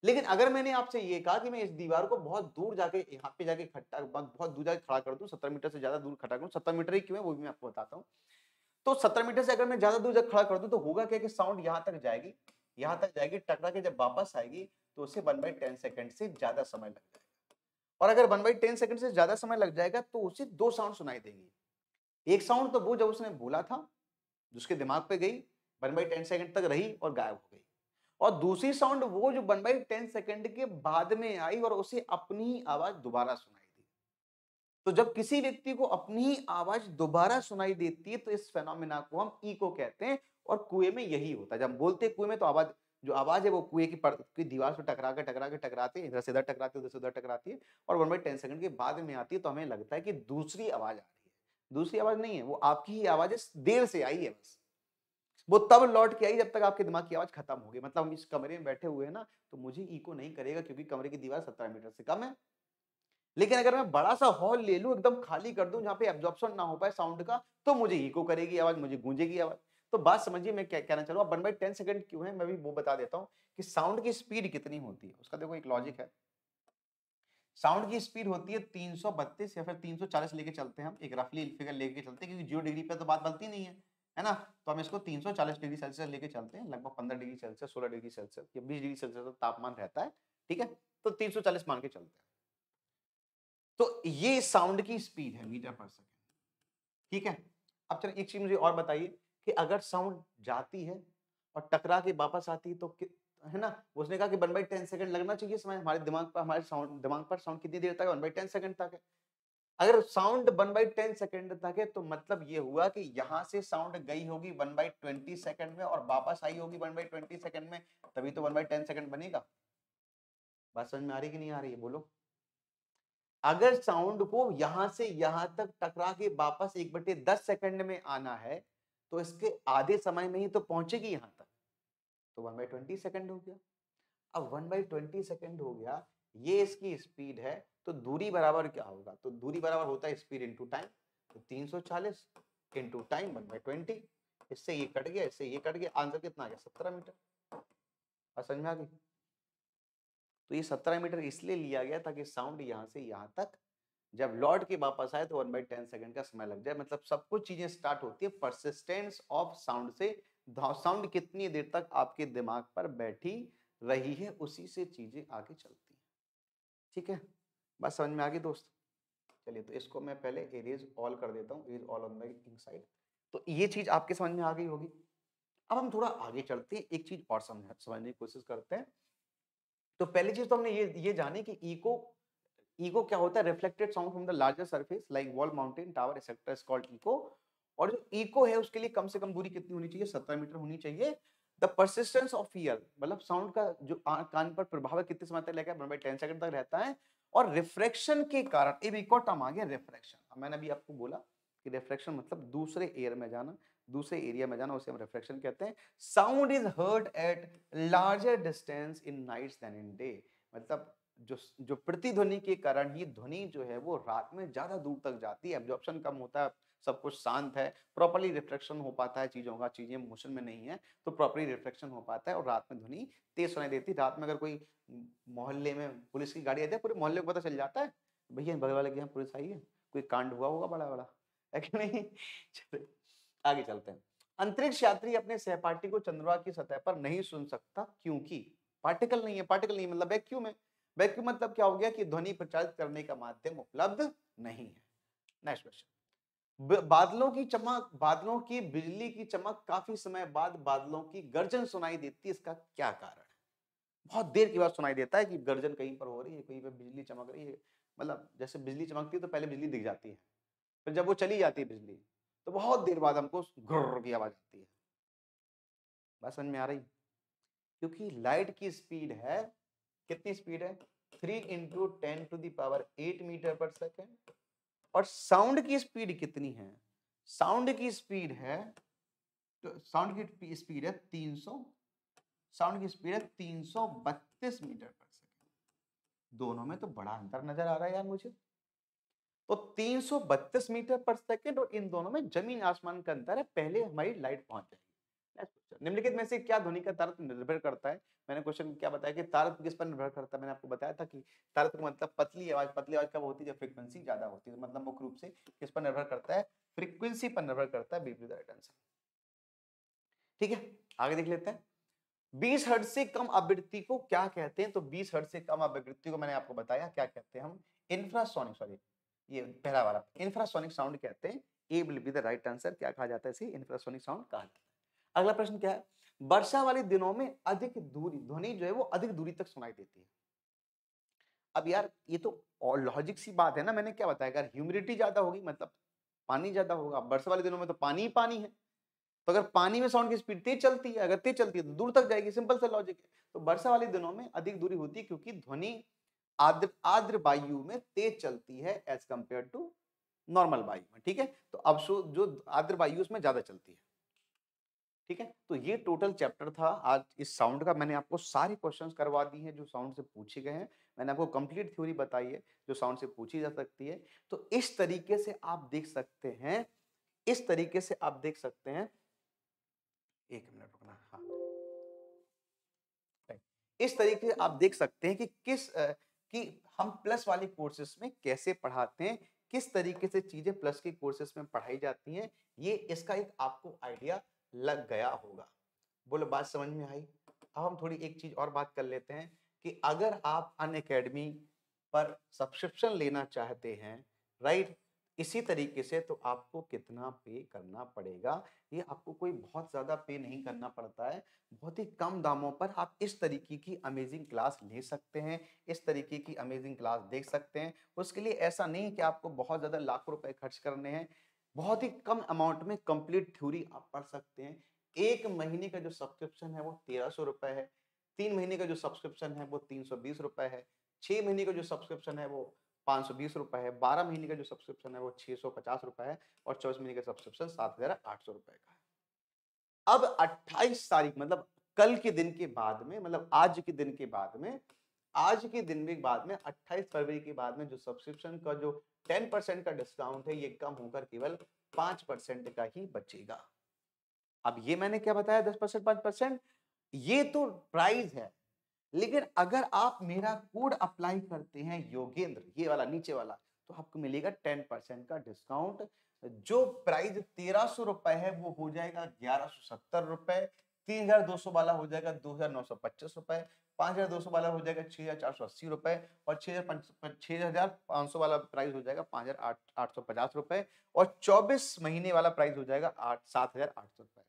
लेकिन अगर मैंने आपसे ये कहा कि मैं इस दीवार को बहुत दूर जाके यहाँ पे जाके खट्टा बहुत दूर जाके खड़ा कर दूं, 17 मीटर से ज्यादा दूर खड़ा करूं, 17 मीटर ही क्यों है वो भी मैं आपको बताता हूँ। तो 17 मीटर से अगर मैं ज्यादा दूर जाकर खड़ा कर दूं तो होगा क्या कि साउंड यहाँ तक जाएगी, यहाँ तक जाएगी, टकरा के जब वापस आएगी तो उसे 1/10 सेकंड से ज्यादा समय लग जाएगा। और अगर 1/10 सेकंड से ज्यादा समय लग जाएगा तो उसे दो साउंड सुनाई देंगी। एक साउंड तो वो जब उसने बोला था, जिसके दिमाग पे गई, 1/10 सेकंड तक रही और गायब हो गई। और दूसरी साउंड वो जो 1/10 सेकंड के बाद में आई और उसे अपनी ही आवाज दोबारा सुनाई दी। तो जब किसी व्यक्ति को अपनी ही आवाज दोबारा सुनाई देती है तो इस फेनोमेना को हम इको कहते हैं। और कुएं में यही होता है, जब हम बोलते हैं कुएं में तो आवाज, जो आवाज है वो कुएं की दीवार से टकराते इधर से इधर टकराती है, उधर से उधर टकराती है और 1/10 सेकंड के बाद में आती है, तो हमें लगता है कि दूसरी आवाज आ रही है। दूसरी आवाज नहीं है, वो आपकी ही आवाज है, देर से आई है बस। वो तब लौट के आई जब तक आपके दिमाग की आवाज खत्म हो गई। मतलब हम इस कमरे में बैठे हुए हैं ना, तो मुझे इको नहीं करेगा क्योंकि कमरे की दीवार 17 मीटर से कम है। लेकिन अगर मैं बड़ा सा हॉल ले लूं, एकदम खाली कर दूं जहां पे एब्जॉर्प्शन ना हो पाए साउंड का, तो मुझे इको करेगी आवाज, मुझे गूंजेगी आवाज। तो बात समझिए मैं क्या कहना चाह रहा हूं। 1/10 सेकंड क्यों है, मैं भी वो बता देता हूं कि साउंड की स्पीड कितनी होती है। उसका देखो एक लॉजिक है। साउंड की स्पीड होती है 332 या फिर 340 लेके चलते हैं, हम एक रफली फिगर लेके चलते हैं, क्योंकि 0 डिग्री पे तो बात बनती नहीं है ना? तो हम इसको 340 डिग्री सेल्सियस लेके चलते हैं, लगभग 15 डिग्री सेल्सियस, 16 डिग्री सेल्सियस या 20 डिग्री सेल्सियस का तापमान रहता है। ठीक है? तो 340 मान के चलते हैं। तो ये साउंड की स्पीड है मीटर पर सेकंड। ठीक है? अब चलिए एक चीज मुझे और बताइए कि अगर साउंड जाती है और टकरा के वापस आती है तो है ना? उसने कहा कि 1/10 सेकंड लगना चाहिए समय हमारे दिमाग पर, हमारे साउंड दिमाग पर साउंड कितनी देर तक है? 1/10 सेकंड तक है। अगर साउंड 1/10 सेकंड तक है तो मतलब ये हुआ कि यहां से साउंड गई होगी 1/20 सेकंड में और वापस आई होगी 1/20 सेकंड में, तभी तो 1/10 सेकंड बनेगा। बात समझ में आ रही कि नहीं आ रही है? बोलो। अगर साउंड को यहां से यहां तक टकरा के वापस 1/10 सेकंड में आना है तो इसके आधे समय में ही तो पहुंचेगी यहां तक, तो 1/20 सेकंड हो गया। अब 1/20 सेकंड हो गया, ये इसकी स्पीड है, तो दूरी बराबर क्या होगा? तो दूरी बराबर होता है स्पीड इंटू टाइम। तो 340 इंटू टाइम 1/20। इससे ये कट गया, इससे ये कट गया, आंसर कितना आ गया? 17 मीटर। और समझ में आ गई? तो ये 17 मीटर इसलिए लिया गया ताकि साउंड यहां से यहां तक जब लौट के वापस आए तो 1/10 सेकंड का समय लग जाए। मतलब सब कुछ चीजें स्टार्ट होती है परसिस्टेंस ऑफ साउंड से। साउंड कितनी देर तक आपके दिमाग पर बैठी रही है, उसी से चीजें आगे चलती हैं। ठीक है, बात समझ में आ गई दोस्त? चलिए, तो इसको मैं पहले इरेज ऑल कर देता हूँ, erase all on the inside. तो ये चीज आपके समझ में आ गई होगी। अब हम थोड़ा आगे चलते हैं, एक चीज और समझने की कोशिश करते हैं। तो पहली चीज तो हमने ये जानी कि इको क्या होता है, reflected sound from the larger surface like wall, mountain, tower etcetera is called eco. और जो इको है उसके लिए कम से कम दूरी कितनी होनी चाहिए, 17 मीटर होनी चाहिए। द परसिस्टेंस ऑफ ईयर, मतलब साउंड का जो कान पर प्रभाव है कितने समय तक लगेगा, 1/10 सेकंड तक रहता है। और रिफ्रैक्शन के कारण, एक और टर्म आ गया रिफ्रैक्शन। मैंने अभी आपको बोला कि रिफ्रैक्शन मतलब दूसरे एयर में जाना, दूसरे एरिया में जाना, उसे हम रिफ्रैक्शन कहते हैं। Sound is heard at larger distance in nights than in day, मतलब जो प्रतिध्वनि के कारण ये ध्वनि जो है वो रात में ज्यादा दूर तक जाती है, एब्जॉर्प्शन कम होता है, सब कुछ शांत है, प्रॉपर्ली रिफ्लेक्शन हो पाता है चीजों का, चीजें मोशन में नहीं है तो प्रॉपर्ली रिफ्लेक्शन हो पाता है, और रात में ध्वनि तेज सुनाई देती है। रात में अगर कोई मोहल्ले में पुलिस की गाड़ी आती है, पूरे मोहल्ले को पता चल जाता है भैया बगल वाले के यहाँ पुलिस आई है, कोई कांड हुआ होगा बड़ा बड़ा, है कि नहीं? चलिए आगे चलते हैं। अंतरिक्ष यात्री अपने सहपाठी को चंद्रमा की सतह पर नहीं सुन सकता क्योंकि पार्टिकल नहीं है। पार्टिकल नहीं मतलब वैक्यूम है। वैक्यूम मतलब क्या हो गया कि ध्वनि प्रचारित करने का माध्यम उपलब्ध नहीं है। Next question. बादलों की चमक, बादलों की बिजली की चमक काफी समय बाद बादलों की गर्जन सुनाई देती है, इसका क्या कारण है? बहुत देर के बाद सुनाई देता है कि गर्जन कहीं पर हो रही है, कहीं पर बिजली चमक रही है। मतलब जैसे बिजली चमकती है तो पहले बिजली दिख जाती है, फिर जब वो चली जाती है बिजली तो बहुत देर बाद हमको घुर्र की आवाज आती है। बात समझ में आ रही? क्योंकि लाइट की स्पीड है, कितनी स्पीड है, 3 इंटू 10⁸ मीटर पर सेकेंड। और साउंड की स्पीड कितनी है, साउंड की स्पीड है, तो साउंड की स्पीड है 300, साउंड की स्पीड है 332 मीटर पर सेकेंड। दोनों में तो बड़ा अंतर नजर आ रहा है यार मुझे। तो 332 मीटर पर सेकेंड और इन दोनों में जमीन आसमान का अंतर है, पहले हमारी लाइट पहुंच जाएगी। निम्नलिखित में से क्या ध्वनि का तारतम्य निर्भर करता है? मैंने क्वेश्चन क्या बताया कि तारतम्य किस पर निर्भर करता है, मैंने आपको बताया था कि तारतम्य मतलब पतली आवाज। पतली आवाज कब होती है, जब फ्रीक्वेंसी ज्यादा होती है। मतलब मुख्य रूप से किस पर निर्भर करता है, फ्रीक्वेंसी पर निर्भर करता है। B right answer. ठीक है, आगे देख लेते हैं। 20 हर्ट्ज से कम आवृत्ति को क्या कहते हैं? तो 20 हर्ट्ज से कम आवृत्ति को मैंने आपको बताया क्या कहते हैं, हम इंफ्रासोनिक, सॉरी ये पहला वाला इंफ्रासोनिक साउंड कहते हैं। A will be the right answer. क्या कहा जाता है इसे, इंफ्रासोनिक साउंड कहा जाता है। अगला प्रश्न क्या है, वर्षा वाले दिनों में अधिक दूरी, ध्वनि जो है वो अधिक दूरी तक सुनाई देती है। अब यार ये तो और लॉजिक सी बात है ना, मैंने क्या बताया, अगर ह्यूमिडिटी ज्यादा होगी मतलब पानी ज्यादा होगा, वर्षा वाले दिनों में तो पानी ही पानी है, तो अगर पानी में साउंड की स्पीड तेज चलती है, अगर तेज चलती है तो दूर तक जाएगी, सिंपल सा लॉजिक है। तो वर्षा वाले दिनों में अधिक दूरी होती है क्योंकि ध्वनि आर्द्र आर्द्र वायु में तेज चलती है एज कंपेयर टू नॉर्मल वायु में। ठीक है, तो अब जो आर्द्र वायु उसमें ज्यादा चलती है। ठीक है, तो ये टोटल चैप्टर था आज इस साउंड का। मैंने आपको सारे क्वेश्चंस करवा दिए हैं जो साउंड से पूछे गए हैं। मैंने आपको कंप्लीट थ्योरी बताई है जो साउंड से पूछी जा सकती है। तो इस तरीके से आप देख सकते हैं, इस तरीके से आप देख सकते हैं, एक मिनट रुकना, हाँ, इस तरीके से आप देख सकते हैं कि कि हम प्लस वाले कोर्सेस में कैसे पढ़ाते हैं, किस तरीके से चीजें प्लस के कोर्सेस में पढ़ाई जाती हैं। ये इसका एक आपको आइडिया लग गया होगा। बोलो बात समझ में आई? अब हम थोड़ी एक चीज और बात कर लेते हैं कि अगर आप अनअकैडमी पर सब्सक्रिप्शन लेना चाहते हैं, राइट, इसी तरीके से, तो आपको कितना पे करना पड़ेगा? ये आपको कोई बहुत ज्यादा पे नहीं करना पड़ता है। बहुत ही कम दामों पर आप इस तरीके की अमेजिंग क्लास ले सकते हैं, इस तरीके की अमेजिंग क्लास देख सकते हैं। उसके लिए ऐसा नहीं कि आपको बहुत ज्यादा लाखों रुपए खर्च करने हैं, बहुत ही कम अमाउंट में कंप्लीट थ्योरी आप पढ़ सकते हैं। एक महीने का जो सब्सक्रिप्शन है वो 1300 रुपए है, 3 महीने का जो सब्सक्रिप्शन है वो 320 रुपए है, 6 महीने का जो सब्सक्रिप्शन है वो 520 रुपए है, 12 महीने का जो सब्सक्रिप्शन है वो 650 रुपए है, और 24 महीने का सब्सक्रिप्शन 7800 रुपए का है। अब 28 तारीख मतलब कल के दिन के बाद में, मतलब आज के दिन के बाद में, आज के दिन के बाद में 28 फरवरी के बाद में जो सब्सक्रिप्शन का जो 10% का डिस्काउंट है ये कम होकर केवल 5% का ही बचेगा। अब ये मैंने क्या बताया, 10% 5%, ये तो प्राइस है। लेकिन अगर आप मेरा कोड अप्लाई करते हैं योगेंद्र, ये वाला नीचे वाला, तो आपको मिलेगा 10% का डिस्काउंट। जो प्राइस 1300 रुपए है वो हो जाएगा 1170 रुपए, 3,200 वाला हो जाएगा 2,925 रुपए, 5,200 वाला हो जाएगा 6,480 रुपए और 6,500 वाला प्राइस हो जाएगा 5,850 रुपए और 24 महीने वाला प्राइस हो जाएगा 7,800 रुपए।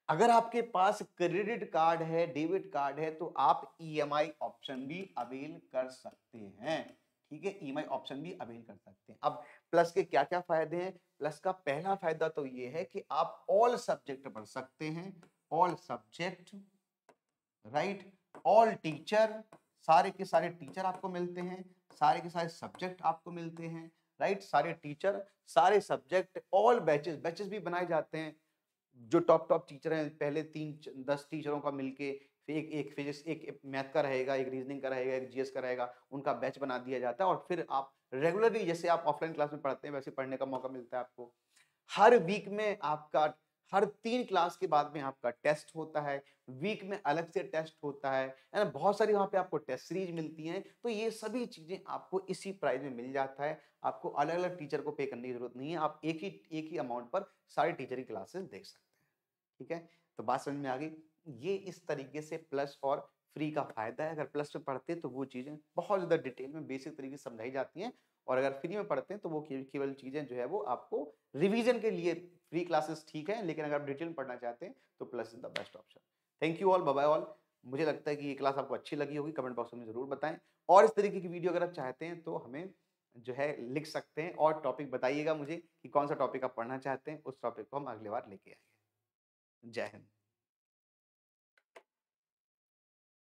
अगर आपके पास क्रेडिट कार्ड है, डेबिट कार्ड है, तो आप ईएमआई ऑप्शन भी अवेल कर सकते हैं। ठीक है, ईएमआई ऑप्शन भी अवेल कर सकते हैं। अब प्लस के क्या-क्या फायदे हैं? प्लस का पहला फायदा तो ये है कि आप ऑल सब्जेक्ट पढ़ सकते हैं, all subject, right, all teacher, सारे के सारे टीचर आपको मिलते हैं, सारे के सारे सब्जेक्ट आपको मिलते हैं, राइट, सारे टीचर, सारे सब्जेक्ट, ऑल बैचेस, बैचेस भी बनाए जाते हैं। जो टॉप टीचर हैं, पहले 3-10 टीचरों का मिलके एक एक फिजिक्स, एक मैथ का रहेगा, एक रीजनिंग का रहेगा, एक जीएस का रहेगा, उनका बैच बना दिया जाता है और फिर आप रेगुलरली जैसे आप ऑफलाइन क्लास में पढ़ते हैं वैसे पढ़ने का मौका मिलता है आपको। हर वीक में आपका, हर 3 क्लास के बाद में आपका टेस्ट होता है, वीक में अलग से टेस्ट होता है ना? बहुत सारी वहाँ पे आपको टेस्ट सीरीज मिलती हैं, तो ये सभी चीज़ें आपको इसी प्राइस में मिल जाता है। आपको अलग-अलग टीचर को पे करने की ज़रूरत नहीं है, आप एक ही अमाउंट पर सारे टीचर की क्लासेस देख सकते हैं। ठीक है? तो बात समझ में आ गई? ये इस तरीके से प्लस और फ्री का फ़ायदा है। अगर प्लस में पढ़ते हैं तो वो चीज़ें बहुत ज़्यादा डिटेल में बेसिक तरीके से समझाई जाती हैं और अगर फ्री में पढ़ते हैं तो वो केवल चीज़ें जो है वो आपको रिवीजन के लिए फ्री क्लासेस ठीक है, लेकिन अगर आप डिटेल में पढ़ना चाहते हैं तो plus is the best option. Thank you all, bye bye all. मुझे लगता है कि ये क्लास आपको अच्छी लगी होगी, कमेंट बॉक्स में ज़रूर बताएँ और इस तरीके की वीडियो अगर आप चाहते हैं तो हमें जो है लिख सकते हैं और टॉपिक बताइएगा मुझे कि कौन-सा टॉपिक आप पढ़ना चाहते हैं, उस टॉपिक को हम अगली बार लेके आएँगे। जय हिंद।